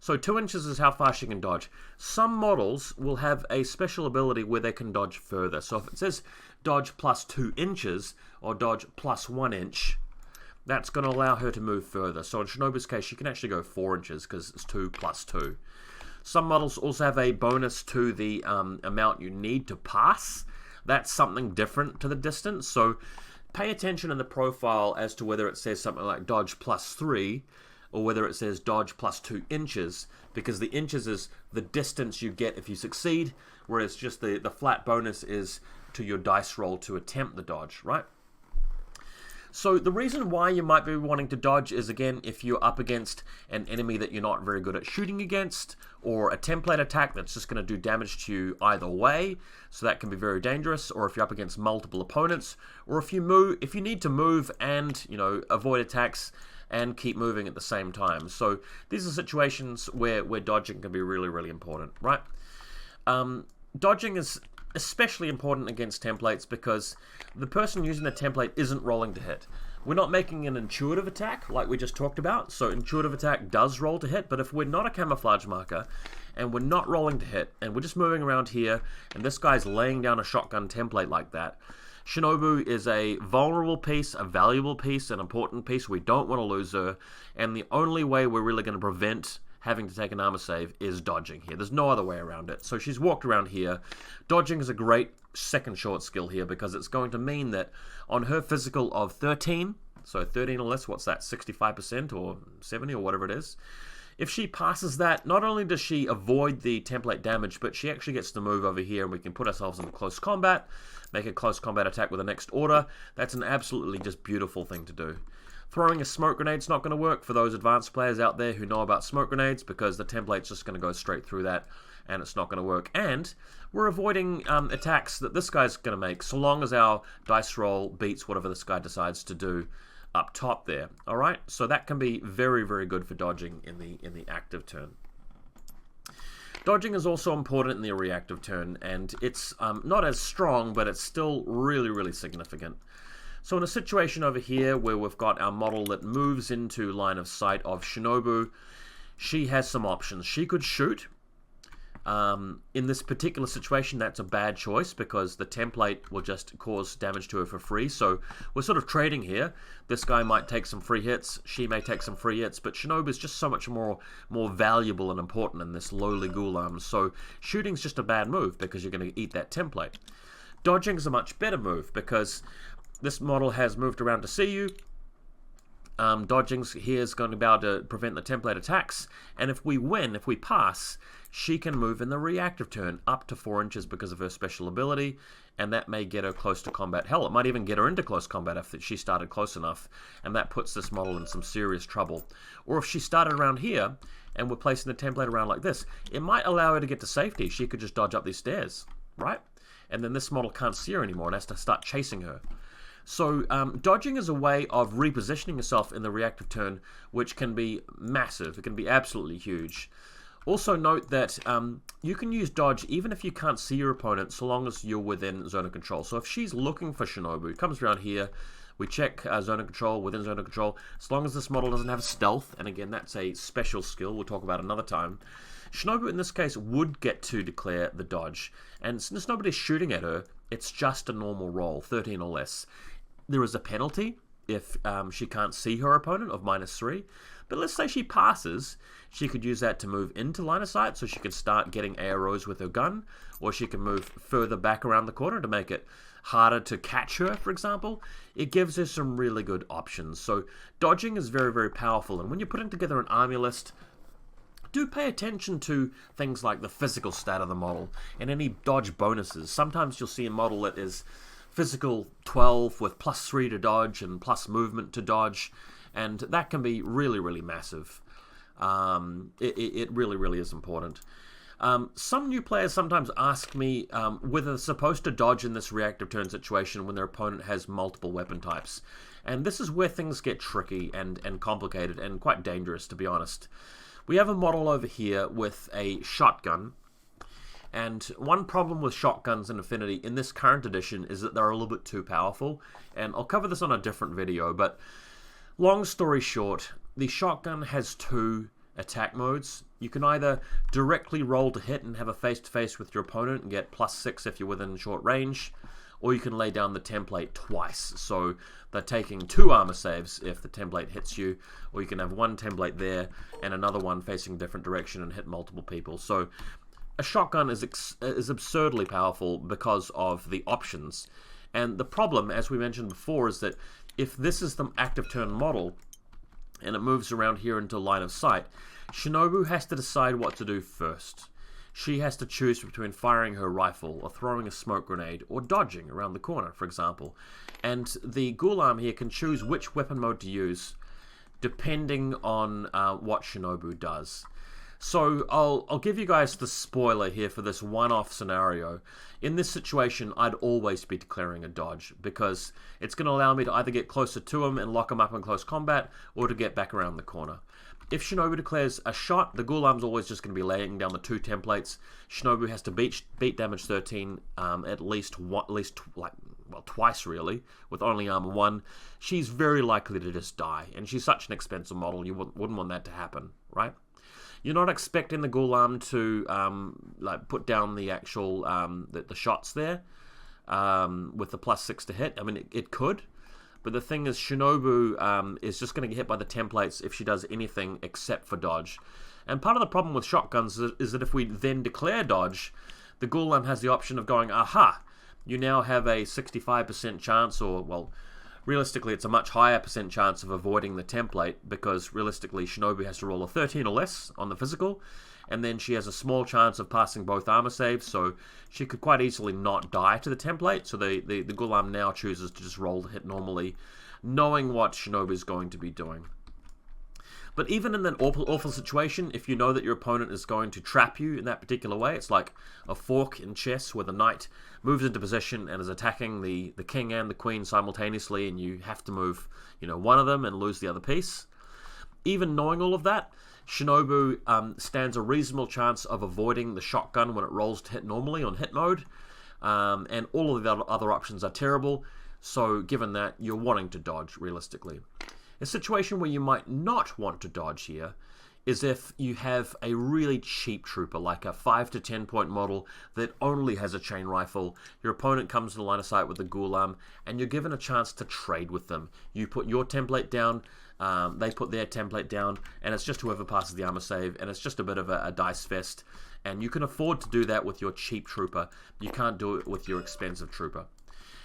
So 2 inches is how far she can dodge. Some models will have a special ability where they can dodge further. So if it says dodge plus 2 inches or dodge plus 1 inch, that's going to allow her to move further. So in Shinobu's case, she can actually go 4 inches because it's 2 plus 2. Some models also have a bonus to the amount you need to pass. That's something different to the distance. So pay attention in the profile as to whether it says something like dodge plus 3 or whether it says dodge plus 2 inches, because the inches is the distance you get if you succeed, whereas just the flat bonus is to your dice roll to attempt the dodge, right? So the reason why you might be wanting to dodge is, again, if you're up against an enemy that you're not very good at shooting against, or a template attack that's just going to do damage to you either way, so that can be very dangerous, or if you're up against multiple opponents, or if you need to move and, you know, avoid attacks and keep moving at the same time. So these are situations where dodging can be really, really important, right? Dodging is especially important against templates because the person using the template isn't rolling to hit. We're not making an intuitive attack like we just talked about, so intuitive attack does roll to hit, but if we're not a camouflage marker and we're not rolling to hit and we're just moving around here and this guy's laying down a shotgun template like that, Shinobu is a vulnerable piece, a valuable piece, an important piece. We don't want to lose her, and the only way we're really going to prevent having to take an armor save is dodging here. There's no other way around it. So she's walked around here. Dodging is a great second short skill here because it's going to mean that on her physical of 13, so 13 or less, what's that, 65% or 70 or whatever it is, if she passes that, not only does she avoid the template damage, but she actually gets to move over here and we can put ourselves into close combat, make a close combat attack with the next order. That's an absolutely just beautiful thing to do. Throwing a smoke grenade's not going to work for those advanced players out there who know about smoke grenades because the template's just going to go straight through that and it's not going to work. And we're avoiding attacks that this guy's going to make so long as our dice roll beats whatever this guy decides to do up top there. Alright, so that can be very, very good for dodging in the active turn. Dodging is also important in the reactive turn, and it's not as strong, but it's still really, really significant. So in a situation over here where we've got our model that moves into line of sight of Shinobu, she has some options. She could shoot. In this particular situation, that's a bad choice because the template will just cause damage to her for free. So we're sort of trading here. This guy might take some free hits, she may take some free hits, but Shinobu is just so much more valuable and important in this lowly Ghulam. So shooting's just a bad move because you're going to eat that template. Dodging is a much better move because this model has moved around to see you. Dodging here is going to be able to prevent the template attacks, and if we win, if we pass, she can move in the reactive turn up to 4 inches because of her special ability, and that may get her close to combat. Hell, it might even get her into close combat if she started close enough, and that puts this model in some serious trouble. Or if she started around here, and we're placing the template around like this, it might allow her to get to safety. She could just dodge up these stairs, right? And then this model can't see her anymore and has to start chasing her. So dodging is a way of repositioning yourself in the reactive turn, which can be massive. It can be absolutely huge. Also note that you can use dodge even if you can't see your opponent, so long as you're within zone of control. So if she's looking for Shinobu, comes around here, we check zone of control, within zone of control, as long as this model doesn't have stealth, and again, that's a special skill we'll talk about another time. Shinobu, in this case, would get to declare the dodge, and since nobody's shooting at her, it's just a normal roll, 13 or less. There is a penalty if she can't see her opponent of -3, but let's say she passes, she could use that to move into line of sight, so she can start getting arrows with her gun, or she can move further back around the corner to make it harder to catch her, for example. It gives her some really good options. So dodging is very, very powerful, and when you're putting together an army list, do pay attention to things like the physical stat of the model and any dodge bonuses. Sometimes you'll see a model that is physical 12 with +3 to dodge and plus movement to dodge, and that can be really, really massive. It really, really is important. Some new players sometimes ask me whether they're supposed to dodge in this reactive turn situation when their opponent has multiple weapon types. And this is where things get tricky and complicated and quite dangerous, to be honest. We have a model over here with a shotgun. And one problem with shotguns in Infinity in this current edition is that they're a little bit too powerful. And I'll cover this on a different video, but long story short, the shotgun has 2 attack modes. You can either directly roll to hit and have a face-to-face with your opponent and get +6 if you're within short range, or you can lay down the template twice. So they're taking 2 armor saves if the template hits you, or you can have one template there and another one facing a different direction and hit multiple people. So a shotgun is absurdly powerful because of the options. And the problem, as we mentioned before, is that if this is the active turn model and it moves around here into line of sight, Shinobu has to decide what to do first. She has to choose between firing her rifle or throwing a smoke grenade or dodging around the corner, for example. And the Ghulam here can choose which weapon mode to use depending on what Shinobu does. So I'll give you guys the spoiler here for this one-off scenario. In this situation, I'd always be declaring a dodge, because it's going to allow me to either get closer to him and lock him up in close combat, or to get back around the corner. If Shinobu declares a shot, the Ghulam's always just going to be laying down the 2 templates. Shinobu has to beat damage 13 at least twice really, with only armor 1. She's very likely to just die, and she's such an expensive model, you wouldn't want that to happen, right? You're not expecting the Ghulam to put down the actual the shots there with the +6 to hit. I mean, it could, but the thing is, Shinobu is just going to get hit by the templates if she does anything except for dodge. And part of the problem with shotguns is that if we then declare dodge, the Ghulam has the option of going, aha, you now have a 65% chance, or, well, realistically it's a much higher percent chance of avoiding the template, because realistically Shinobu has to roll a 13 or less on the physical, and then she has a small chance of passing both armor saves, so she could quite easily not die to the template. So the Ghulam now chooses to just roll the hit normally, knowing what Shinobu is going to be doing. But even in that awful situation, if you know that your opponent is going to trap you in that particular way, it's like a fork in chess where the knight moves into position and is attacking the king and the queen simultaneously, and you have to move, one of them and lose the other piece. Even knowing all of that, Shinobu stands a reasonable chance of avoiding the shotgun when it rolls to hit normally on hit mode, and all of the other options are terrible, so given that, you're wanting to dodge realistically. A situation where you might not want to dodge here is if you have a really cheap trooper, like a 5 to 10 point model that only has a chain rifle. Your opponent comes to the line of sight with the Ghulam, and you're given a chance to trade with them. You put your template down, they put their template down, and it's just whoever passes the armor save, and it's just a bit of a dice fest. And you can afford to do that with your cheap trooper. You can't do it with your expensive trooper.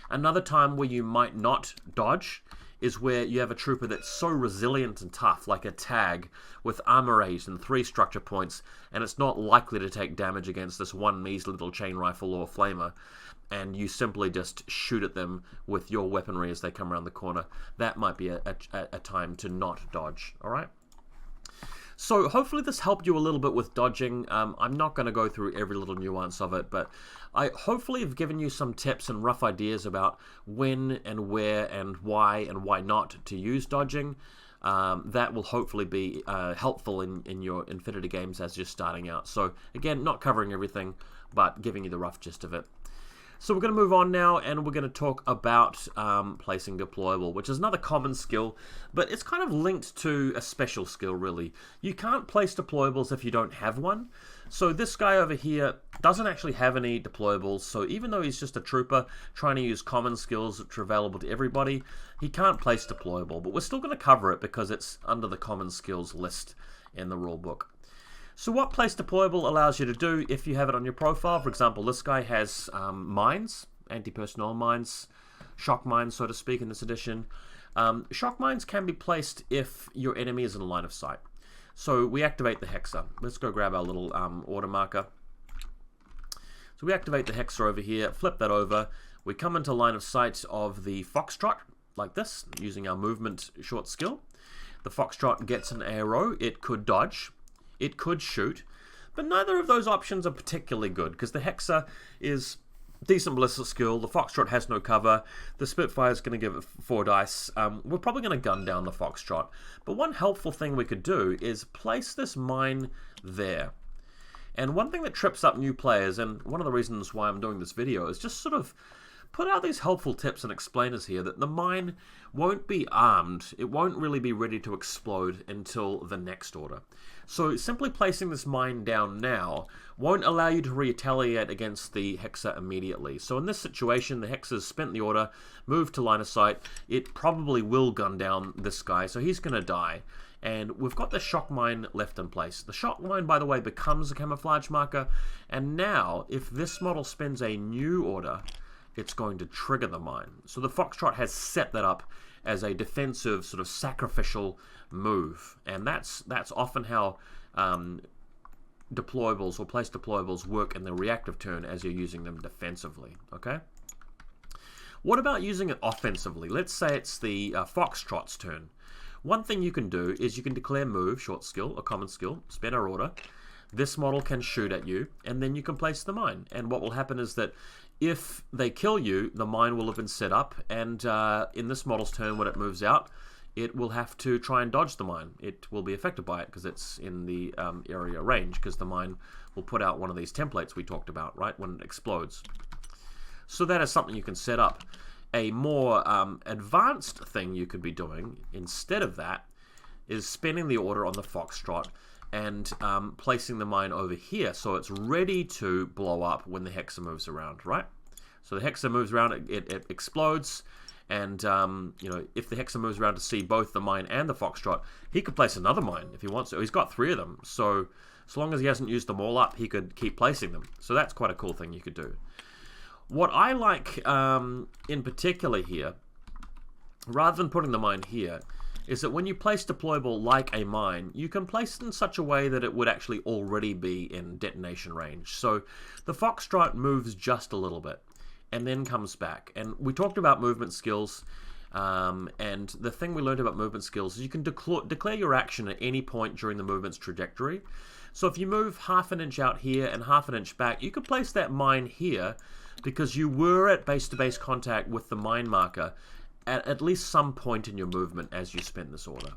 Another time where you might not dodge is where you have a trooper that's so resilient and tough, like a tag with armor 8 and 3 structure points, and it's not likely to take damage against this one measly little chain rifle or flamer, and you simply just shoot at them with your weaponry as they come around the corner. That might be a time to not dodge, alright? So hopefully this helped you a little bit with dodging. I'm not going to go through every little nuance of it, but I hopefully have given you some tips and rough ideas about when and where and why not to use dodging. That will hopefully be helpful in your Infinity games as you're starting out. So again, not covering everything, but giving you the rough gist of it. So we're going to move on now, and we're going to talk about placing Deployable, which is another common skill, but it's kind of linked to a special skill, really. You can't place Deployables if you don't have one. So this guy over here doesn't actually have any Deployables, so even though he's just a trooper trying to use common skills which are available to everybody, he can't place Deployable, but we're still going to cover it because it's under the common skills list in the rulebook. So what place deployable allows you to do if you have it on your profile? For example, this guy has mines, anti-personnel mines, shock mines, so to speak, in this edition. Shock mines can be placed if your enemy is in line of sight. So we activate the hexer. Let's go grab our little order marker. So we activate the hexer over here, flip that over. We come into line of sight of the foxtrot, like this, using our movement short skill. The foxtrot gets an arrow. It could dodge. It could shoot, but neither of those options are particularly good because the Hexer is decent ballistic skill, the Foxtrot has no cover, the Spitfire is going to give it 4 dice. We're probably going to gun down the Foxtrot, but one helpful thing we could do is place this mine there. And one thing that trips up new players, and one of the reasons why I'm doing this video, is just sort of put out these helpful tips and explainers here that the mine won't be armed, it won't really be ready to explode until the next order. So simply placing this mine down now won't allow you to retaliate against the Hexer immediately. So in this situation, the Hexer's spent the order, moved to line of sight, it probably will gun down this guy, so he's going to die. And we've got the shock mine left in place. The shock mine, by the way, becomes a camouflage marker, and now, if this model spends a new order, it's going to trigger the mine. So the Foxtrot has set that up as a defensive sort of sacrificial move, and that's often how deployables or place deployables work in the reactive turn as you're using them defensively, okay? What about using it offensively? Let's say it's the Foxtrot's turn. One thing you can do is you can declare move, short skill, a common skill, spend our order. This model can shoot at you, and then you can place the mine. And what will happen is that if they kill you, the mine will have been set up, and in this model's turn, when it moves out, it will have to try and dodge the mine. It will be affected by it because it's in the area range, because the mine will put out one of these templates we talked about, right, when it explodes. So that is something you can set up. A more advanced thing you could be doing instead of that is spending the order on the Foxtrot and placing the mine over here so it's ready to blow up when the Hexa moves around, right? So the Hexa moves around, it explodes, and you know, if the Hexa moves around to see both the mine and the Foxtrot, he could place another mine if he wants to. He's got 3 of them, so as long as he hasn't used them all up, he could keep placing them. So that's quite a cool thing you could do. What I like in particular here, rather than putting the mine here, is that when you place deployable like a mine, you can place it in such a way that it would actually already be in detonation range. So the Foxtrot moves just a little bit and then comes back. And we talked about movement skills, and the thing we learned about movement skills is you can declare your action at any point during the movement's trajectory. So if you move half an inch out here and half an inch back, you could place that mine here because you were at base-to-base contact with the mine marker at least some point in your movement as you spent this order.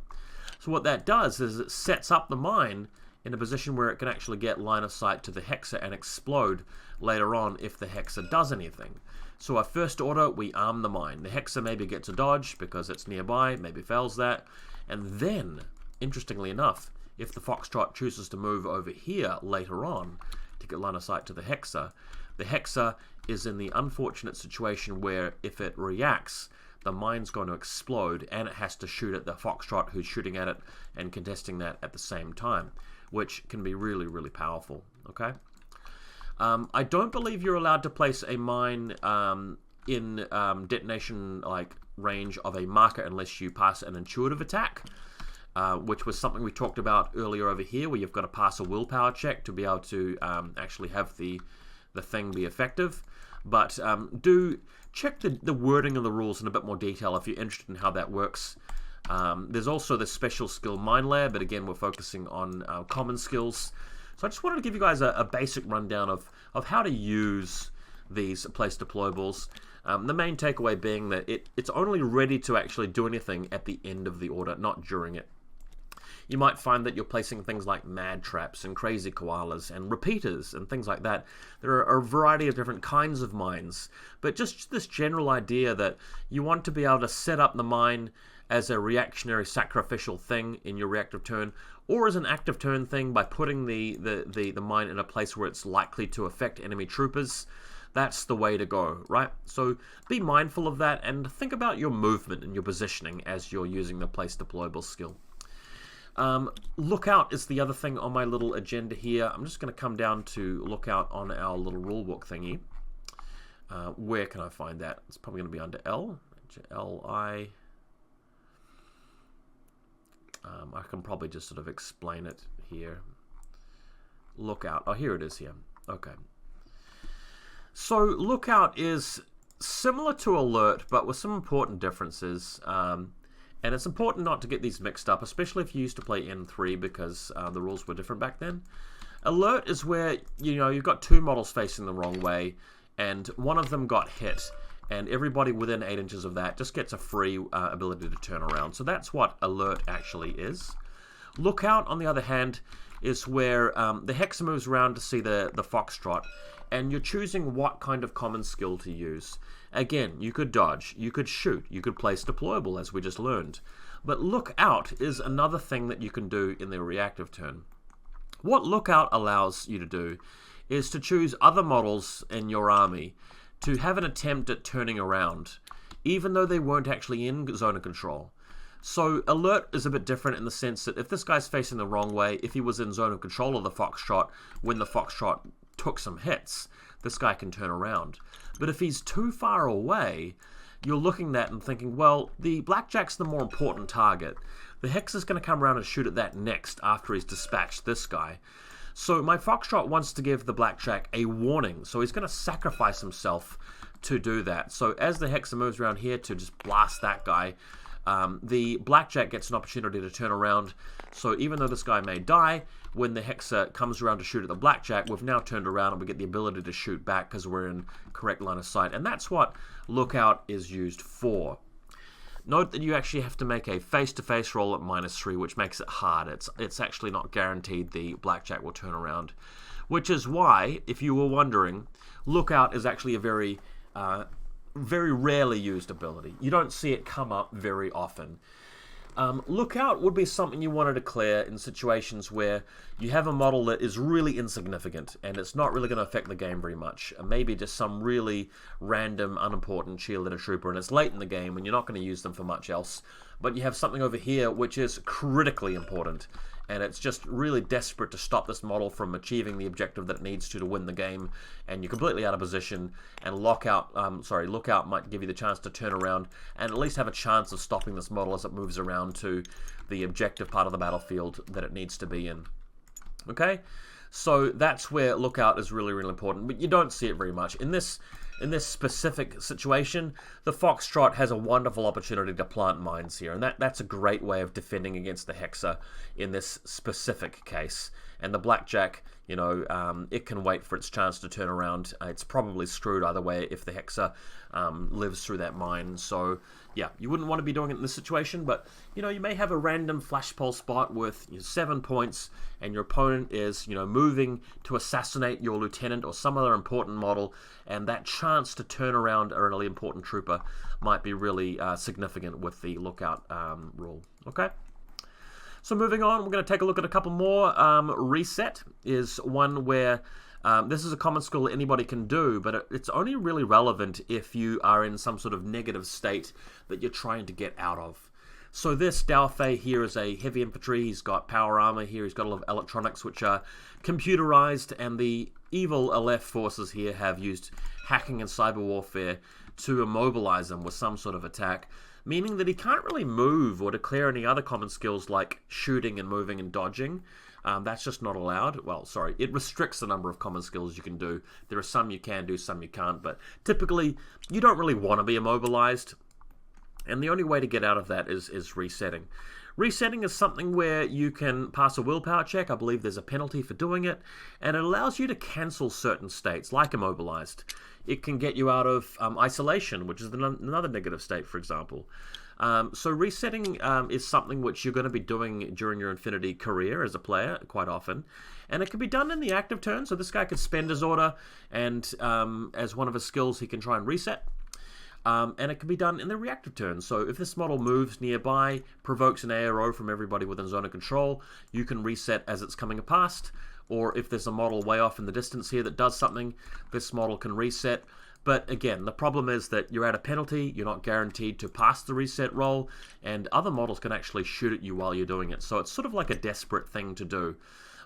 So what that does is it sets up the mine in a position where it can actually get line of sight to the Hexa and explode later on if the Hexa does anything. So our first order, we arm the mine. The Hexa maybe gets a dodge because it's nearby, maybe fails that, and then, interestingly enough, if the Foxtrot chooses to move over here later on to get line of sight to the Hexa is in the unfortunate situation where if it reacts, the mine's going to explode and it has to shoot at the Foxtrot who's shooting at it and contesting that at the same time, which can be really, really powerful, okay? I don't believe you're allowed to place a mine in detonation range of a marker unless you pass an intuitive attack, which was something we talked about earlier over here, where you've got to pass a willpower check to be able to actually have the thing be effective. But do check the wording of the rules in a bit more detail if you're interested in how that works. There's also the special skill mine layer, but again, we're focusing on common skills. So I just wanted to give you guys a basic rundown of how to use these place deployables. The main takeaway being that it's only ready to actually do anything at the end of the order, not during it. You might find that you're placing things like mad traps and crazy koalas and repeaters and things like that. There are a variety of different kinds of mines, but just this general idea that you want to be able to set up the mine as a reactionary sacrificial thing in your reactive turn, or as an active turn thing by putting the mine in a place where it's likely to affect enemy troopers. That's the way to go, right? So be mindful of that and think about your movement and your positioning as you're using the place deployable skill. Lookout is the other thing on my little agenda here. I'm just going to come down to lookout on our little rulebook thingy. Where can I find that? It's probably going to be under L. L-I. I can probably just sort of explain it here. Lookout. Oh, here it is here. Okay. So lookout is similar to alert, but with some important differences. And it's important not to get these mixed up, especially if you used to play N3 because the rules were different back then. Alert is where, you know, you've got 2 models facing the wrong way, and one of them got hit, and everybody within 8 inches of that just gets a free ability to turn around. So that's what alert actually is. Lookout, on the other hand, is where the Hexa moves around to see the Foxtrot, and you're choosing what kind of common skill to use. Again, you could dodge, you could shoot, you could place deployable, as we just learned. But lookout is another thing that you can do in the reactive turn. What lookout allows you to do is to choose other models in your army to have an attempt at turning around, even though they weren't actually in zone of control. So alert is a bit different in the sense that if this guy's facing the wrong way, if he was in zone of control of the Foxtrot when the Foxtrot took some hits, this guy can turn around. But if he's too far away, you're looking at that and thinking, well, the Blackjack's the more important target. The Hexa's going to come around and shoot at that next after he's dispatched this guy. So my Foxtrot wants to give the Blackjack a warning, so he's going to sacrifice himself to do that. So as the Hexa moves around here to just blast that guy, the Blackjack gets an opportunity to turn around. So even though this guy may die, when the Hexer comes around to shoot at the Blackjack, we've now turned around and we get the ability to shoot back because we're in correct line of sight. And that's what Lookout is used for. Note that you actually have to make a face-to-face roll at -3, which makes it hard. It's actually not guaranteed the Blackjack will turn around. Which is why, if you were wondering, Lookout is actually a very rarely used ability. You don't see it come up very often. Lookout would be something you want to declare in situations where you have a model that is really insignificant and it's not really going to affect the game very much. Maybe just some really random, unimportant cheerleader trooper, and it's late in the game and you're not going to use them for much else. But you have something over here which is critically important, and it's just really desperate to stop this model from achieving the objective that it needs to win the game, and you're completely out of position, and Lookout might give you the chance to turn around and at least have a chance of stopping this model as it moves around to the objective part of the battlefield that it needs to be in. Okay? So that's where Lookout is really, really important, but you don't see it very much. In this specific situation, the Foxtrot has a wonderful opportunity to plant mines here, and that's a great way of defending against the Hexer in this specific case. And the Blackjack, you know, it can wait for its chance to turn around. It's probably screwed either way if the Hexer lives through that mine. So, yeah, you wouldn't want to be doing it in this situation, but, you know, you may have a random flashpole spot worth 7 points, and your opponent is, you know, moving to assassinate your lieutenant or some other important model, and that chance to turn around a really important trooper might be really significant with the Lookout rule. Okay? So moving on, we're going to take a look at a couple more. Reset is one where this is a common skill that anybody can do, but it's only really relevant if you are in some sort of negative state that you're trying to get out of. So this Daofei here is a heavy infantry. He's got power armor here. He's got a lot of electronics which are computerized, and the evil Aleph forces here have used hacking and cyber warfare to immobilize him with some sort of attack, meaning that he can't really move or declare any other common skills like shooting and moving and dodging. That's just not allowed. Well, sorry, it restricts the number of common skills you can do. There are some you can do, some you can't, but typically you don't really want to be immobilized, and the only way to get out of that is resetting. Resetting is something where you can pass a willpower check. I believe there's a penalty for doing it, and it allows you to cancel certain states, like immobilized. It can get you out of isolation, which is another negative state, for example. So resetting is something which you're going to be doing during your Infinity career as a player quite often. And it can be done in the active turn, so this guy could spend his order, and as one of his skills he can try and reset. And it can be done in the reactive turn. So if this model moves nearby, provokes an ARO from everybody within zone of control, you can reset as it's coming past. Or if there's a model way off in the distance here that does something, this model can reset. But again, the problem is that you're at a penalty, you're not guaranteed to pass the reset roll, and other models can actually shoot at you while you're doing it. So it's sort of like a desperate thing to do.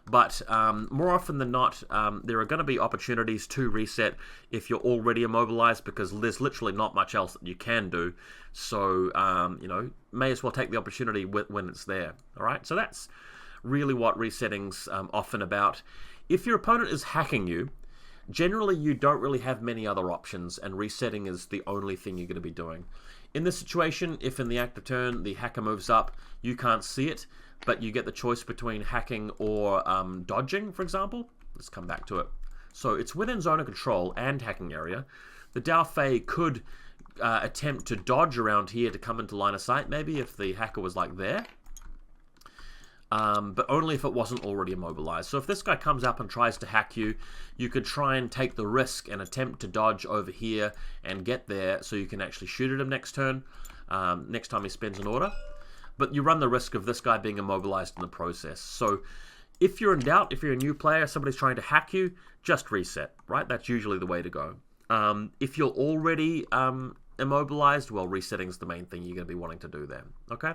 But more often than not, there are going to be opportunities to reset if you're already immobilized, because there's literally not much else that you can do. So, you know, may as well take the opportunity when it's there. All right, so that's really what resetting's often about. If your opponent is hacking you, generally you don't really have many other options, and resetting is the only thing you're going to be doing. In this situation, if in the active turn the hacker moves up, you can't see it, but you get the choice between hacking or dodging, for example. Let's come back to it. So it's within zone of control and hacking area. The Daofei could attempt to dodge around here to come into line of sight, maybe if the hacker was like there. But only if it wasn't already immobilized. So if this guy comes up and tries to hack you, you could try and take the risk and attempt to dodge over here and get there so you can actually shoot at him next turn, next time he spends an order. But you run the risk of this guy being immobilized in the process. So if you're in doubt, if you're a new player, somebody's trying to hack you, just reset, right? That's usually the way to go. If you're already immobilized, well, resetting is the main thing you're going to be wanting to do then, okay?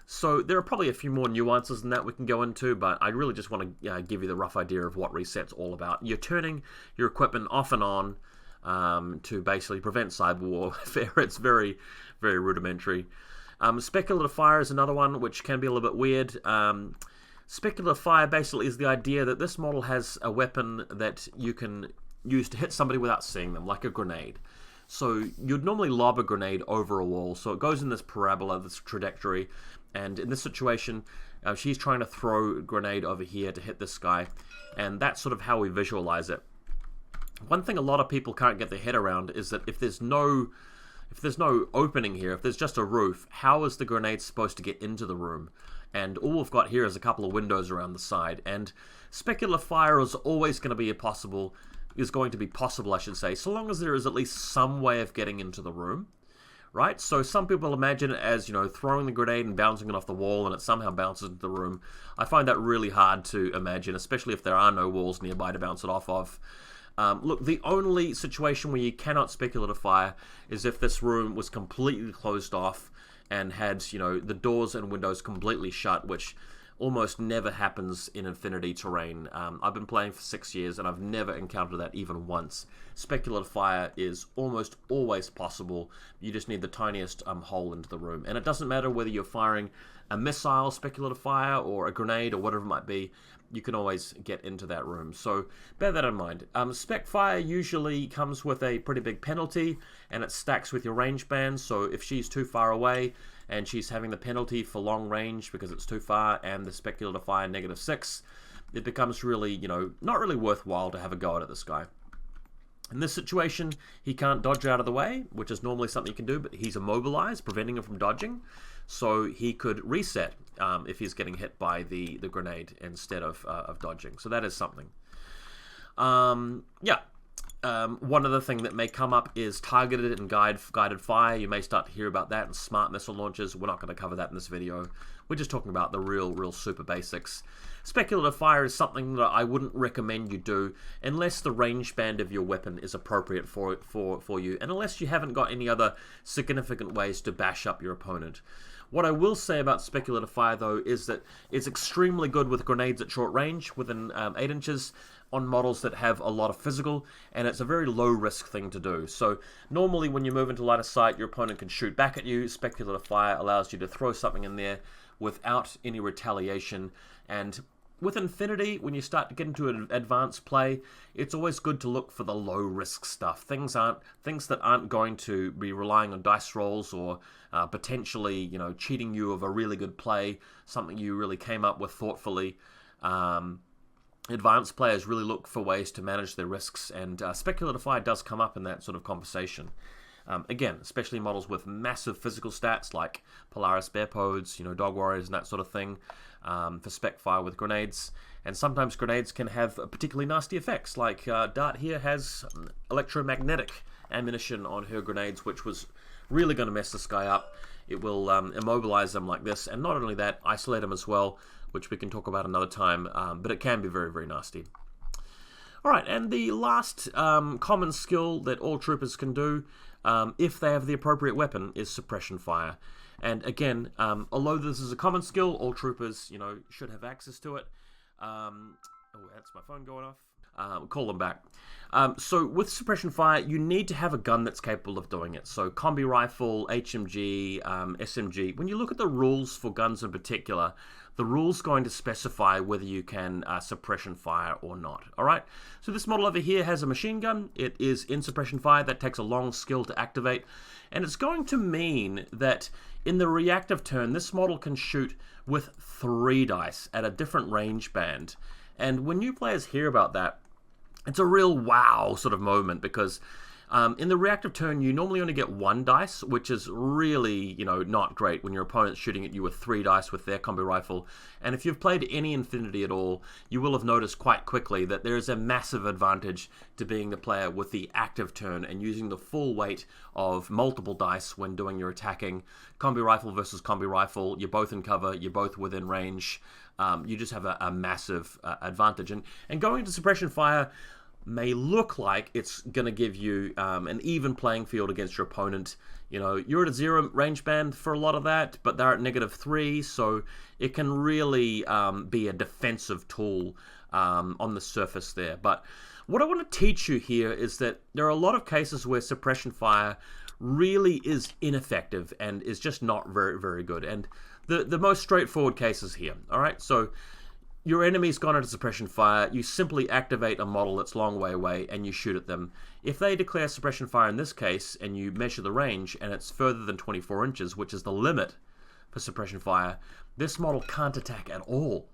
So there are probably a few more nuances than that we can go into, but I really just want to give you the rough idea of what reset's all about. You're turning your equipment off and on to basically prevent cyber warfare. It's very, very rudimentary. Speculative Fire is another one which can be a little bit weird. Speculative Fire basically is the idea that this model has a weapon that you can use to hit somebody without seeing them, like a grenade. So you'd normally lob a grenade over a wall, so it goes in this parabola, this trajectory, and in this situation, she's trying to throw a grenade over here to hit this guy, and that's sort of how we visualize it. One thing a lot of people can't get their head around is that if there's no opening here, if there's just a roof, how is the grenade supposed to get into the room? And all we've got here is a couple of windows around the side, and Specular Fire is always going to be possible, I should say, so long as there is at least some way of getting into the room, right? So some people imagine it as, throwing the grenade and bouncing it off the wall and it somehow bounces into the room. I find that really hard to imagine, especially if there are no walls nearby to bounce it off of. Look, the only situation where you cannot Speculative Fire is if this room was completely closed off and had, the doors and windows completely shut, which almost never happens in Infinity terrain. I've been playing for 6 years and I've never encountered that even once. Speculative Fire is almost always possible. You just need the tiniest hole into the room. And it doesn't matter whether you're firing a missile Speculative Fire or a grenade or whatever it might be, you can always get into that room. So bear that in mind. Spec Fire usually comes with a pretty big penalty and it stacks with your range band. So if she's too far away and she's having the penalty for long range because it's too far and the Speculative Fire -6, it becomes really, not really worthwhile to have a go at this guy. In this situation, he can't dodge out of the way, which is normally something you can do, but he's immobilized, preventing him from dodging. So he could reset if he's getting hit by the grenade instead of dodging. So that is something. One other thing that may come up is targeted and guided fire. You may start to hear about that in smart missile launchers. We're not going to cover that in this video. We're just talking about the real super basics. Speculative Fire is something that I wouldn't recommend you do unless the range band of your weapon is appropriate for you, and unless you haven't got any other significant ways to bash up your opponent. What I will say about Speculative Fire, though, is that it's extremely good with grenades at short range, within 8 inches, on models that have a lot of physical, and it's a very low-risk thing to do. So normally when you move into line of sight, your opponent can shoot back at you. Speculative Fire allows you to throw something in there without any retaliation, and with Infinity, when you start to get into an advanced play, it's always good to look for the low-risk stuff. Things that aren't going to be relying on dice rolls or potentially, cheating you of a really good play, something you really came up with thoughtfully. Advanced players really look for ways to manage their risks, and Speculative Fire does come up in that sort of conversation. Again, especially models with massive physical stats like Polaris Bear Pods, Dog Warriors and that sort of thing, for Spec Fire with grenades. And sometimes grenades can have particularly nasty effects, like Dart here has electromagnetic ammunition on her grenades, which was really going to mess this guy up. It will immobilize them like this, and not only that, isolate them as well, which we can talk about another time, but it can be very, very nasty. Alright, and the last common skill that all troopers can do, if they have the appropriate weapon, is Suppression Fire. And again, although this is a common skill, all troopers, should have access to it. Oh, that's my phone going off. Call them back. So with Suppression Fire, you need to have a gun that's capable of doing it. So combi rifle, HMG, SMG. When you look at the rules for guns in particular, the rule's going to specify whether you can Suppression Fire or not. Alright, so this model over here has a machine gun. It is in Suppression Fire. That takes a long skill to activate. And it's going to mean that in the reactive turn, this model can shoot with 3 dice at a different range band. And when new players hear about that, it's a real wow sort of moment, because in the reactive turn, you normally only get 1 dice, which is really, not great when your opponent's shooting at you with 3 dice with their combi rifle. And if you've played any Infinity at all, you will have noticed quite quickly that there is a massive advantage to being the player with the active turn and using the full weight of multiple dice when doing your attacking. Combi rifle versus combi rifle, you're both in cover, you're both within range. You just have a massive advantage. And going into Suppression Fire may look like it's going to give you an even playing field against your opponent. You're at a 0 range band for a lot of that, but they're at -3, so it can really be a defensive tool on the surface there. But what I want to teach you here is that there are a lot of cases where Suppression Fire really is ineffective and is just not very, very good. And the most straightforward cases here, alright? So your enemy's gone into Suppression Fire, you simply activate a model that's long way away and you shoot at them. If they declare Suppression Fire in this case and you measure the range and it's further than 24 inches, which is the limit for Suppression Fire, this model can't attack at all.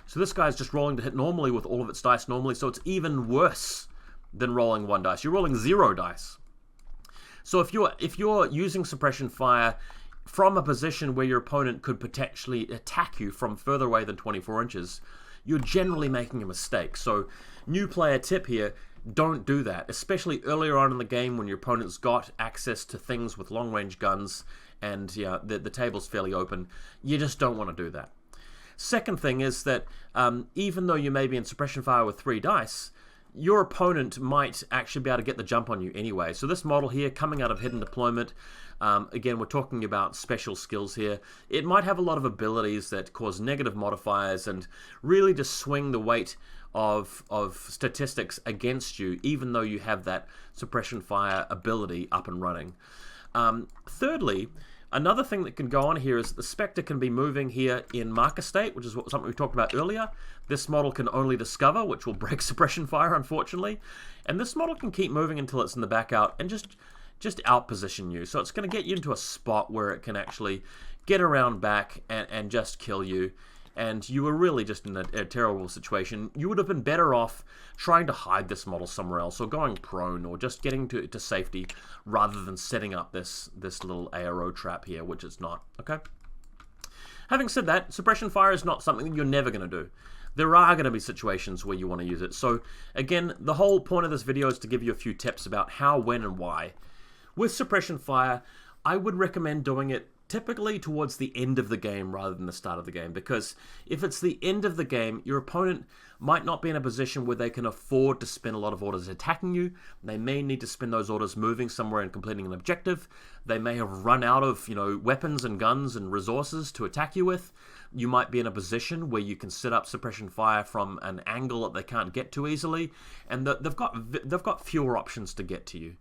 So this guy's just rolling to hit normally with all of its dice normally, so it's even worse than rolling 1 dice. You're rolling 0 dice. So if you're using Suppression Fire from a position where your opponent could potentially attack you from further away than 24 inches, you're generally making a mistake. So new player tip here, don't do that, especially earlier on in the game when your opponent's got access to things with long-range guns and the table's fairly open. You just don't want to do that. Second thing is that even though you may be in Suppression Fire with 3 dice, your opponent might actually be able to get the jump on you anyway. So this model here, coming out of Hidden Deployment, again, we're talking about special skills here. It might have a lot of abilities that cause negative modifiers and really just swing the weight of statistics against you, even though you have that Suppression Fire ability up and running. Thirdly, another thing that can go on here is the Spectre can be moving here in marker state, which is something we talked about earlier. This model can only discover, which will break Suppression Fire, unfortunately. And this model can keep moving until it's in the back out and just outposition you. So it's going to get you into a spot where it can actually get around back and just kill you. And you were really just in a terrible situation. You would have been better off trying to hide this model somewhere else, or going prone, or just getting to safety, rather than setting up this little ARO trap here, which it's not, okay? Having said that, Suppression Fire is not something that you're never going to do. There are going to be situations where you want to use it. So, again, the whole point of this video is to give you a few tips about how, when, and why. With Suppression Fire, I would recommend doing it typically towards the end of the game rather than the start of the game, because if it's the end of the game, your opponent might not be in a position where they can afford to spend a lot of orders attacking you. They may need to spend those orders moving somewhere and completing an objective. They may have run out of, weapons and guns and resources to attack you with. You might be in a position where you can set up Suppression Fire from an angle that they can't get to easily, and they've got fewer options to get to you.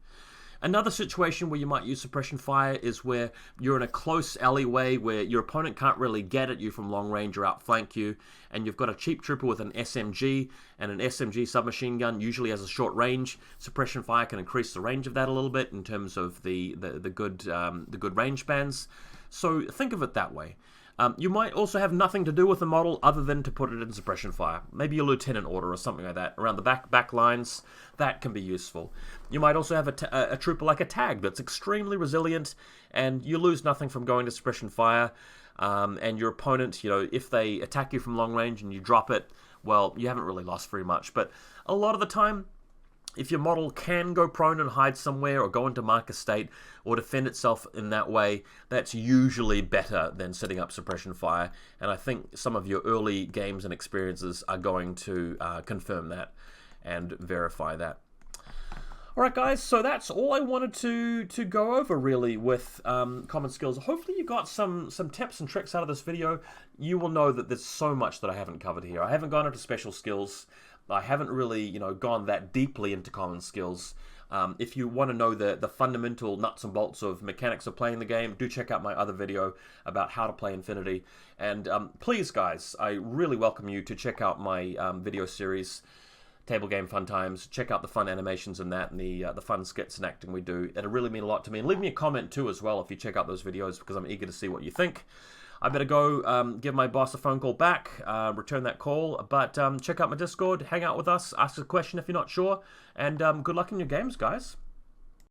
Another situation where you might use Suppression Fire is where you're in a close alleyway where your opponent can't really get at you from long range or outflank you, and you've got a cheap trooper with an SMG, and an SMG submachine gun usually has a short range. Suppression Fire can increase the range of that a little bit in terms of the good range bands. So think of it that way. You might also have nothing to do with the model other than to put it in Suppression Fire. Maybe a lieutenant order or something like that around the back lines. That can be useful. You might also have a trooper like a tag that's extremely resilient, and you lose nothing from going to Suppression Fire. And your opponent, if they attack you from long range and you drop it, well, you haven't really lost very much. But a lot of the time, if your model can go prone and hide somewhere, or go into marker state, or defend itself in that way, that's usually better than setting up Suppression Fire. And I think some of your early games and experiences are going to confirm that and verify that. Alright guys, so that's all I wanted to go over really with common skills. Hopefully you got some tips and tricks out of this video. You will know that there's so much that I haven't covered here. I haven't gone into special skills. I haven't really, gone that deeply into common skills. If you want to know the fundamental nuts and bolts of mechanics of playing the game, do check out my other video about how to play Infinity. And please, guys, I really welcome you to check out my video series, Table Game Fun Times. Check out the fun animations in that, and the fun skits and acting we do. It'll really mean a lot to me. And leave me a comment too as well if you check out those videos, because I'm eager to see what you think. I better go give my boss a phone call back, return that call, but check out my Discord, hang out with us, ask a question if you're not sure, and good luck in your games, guys.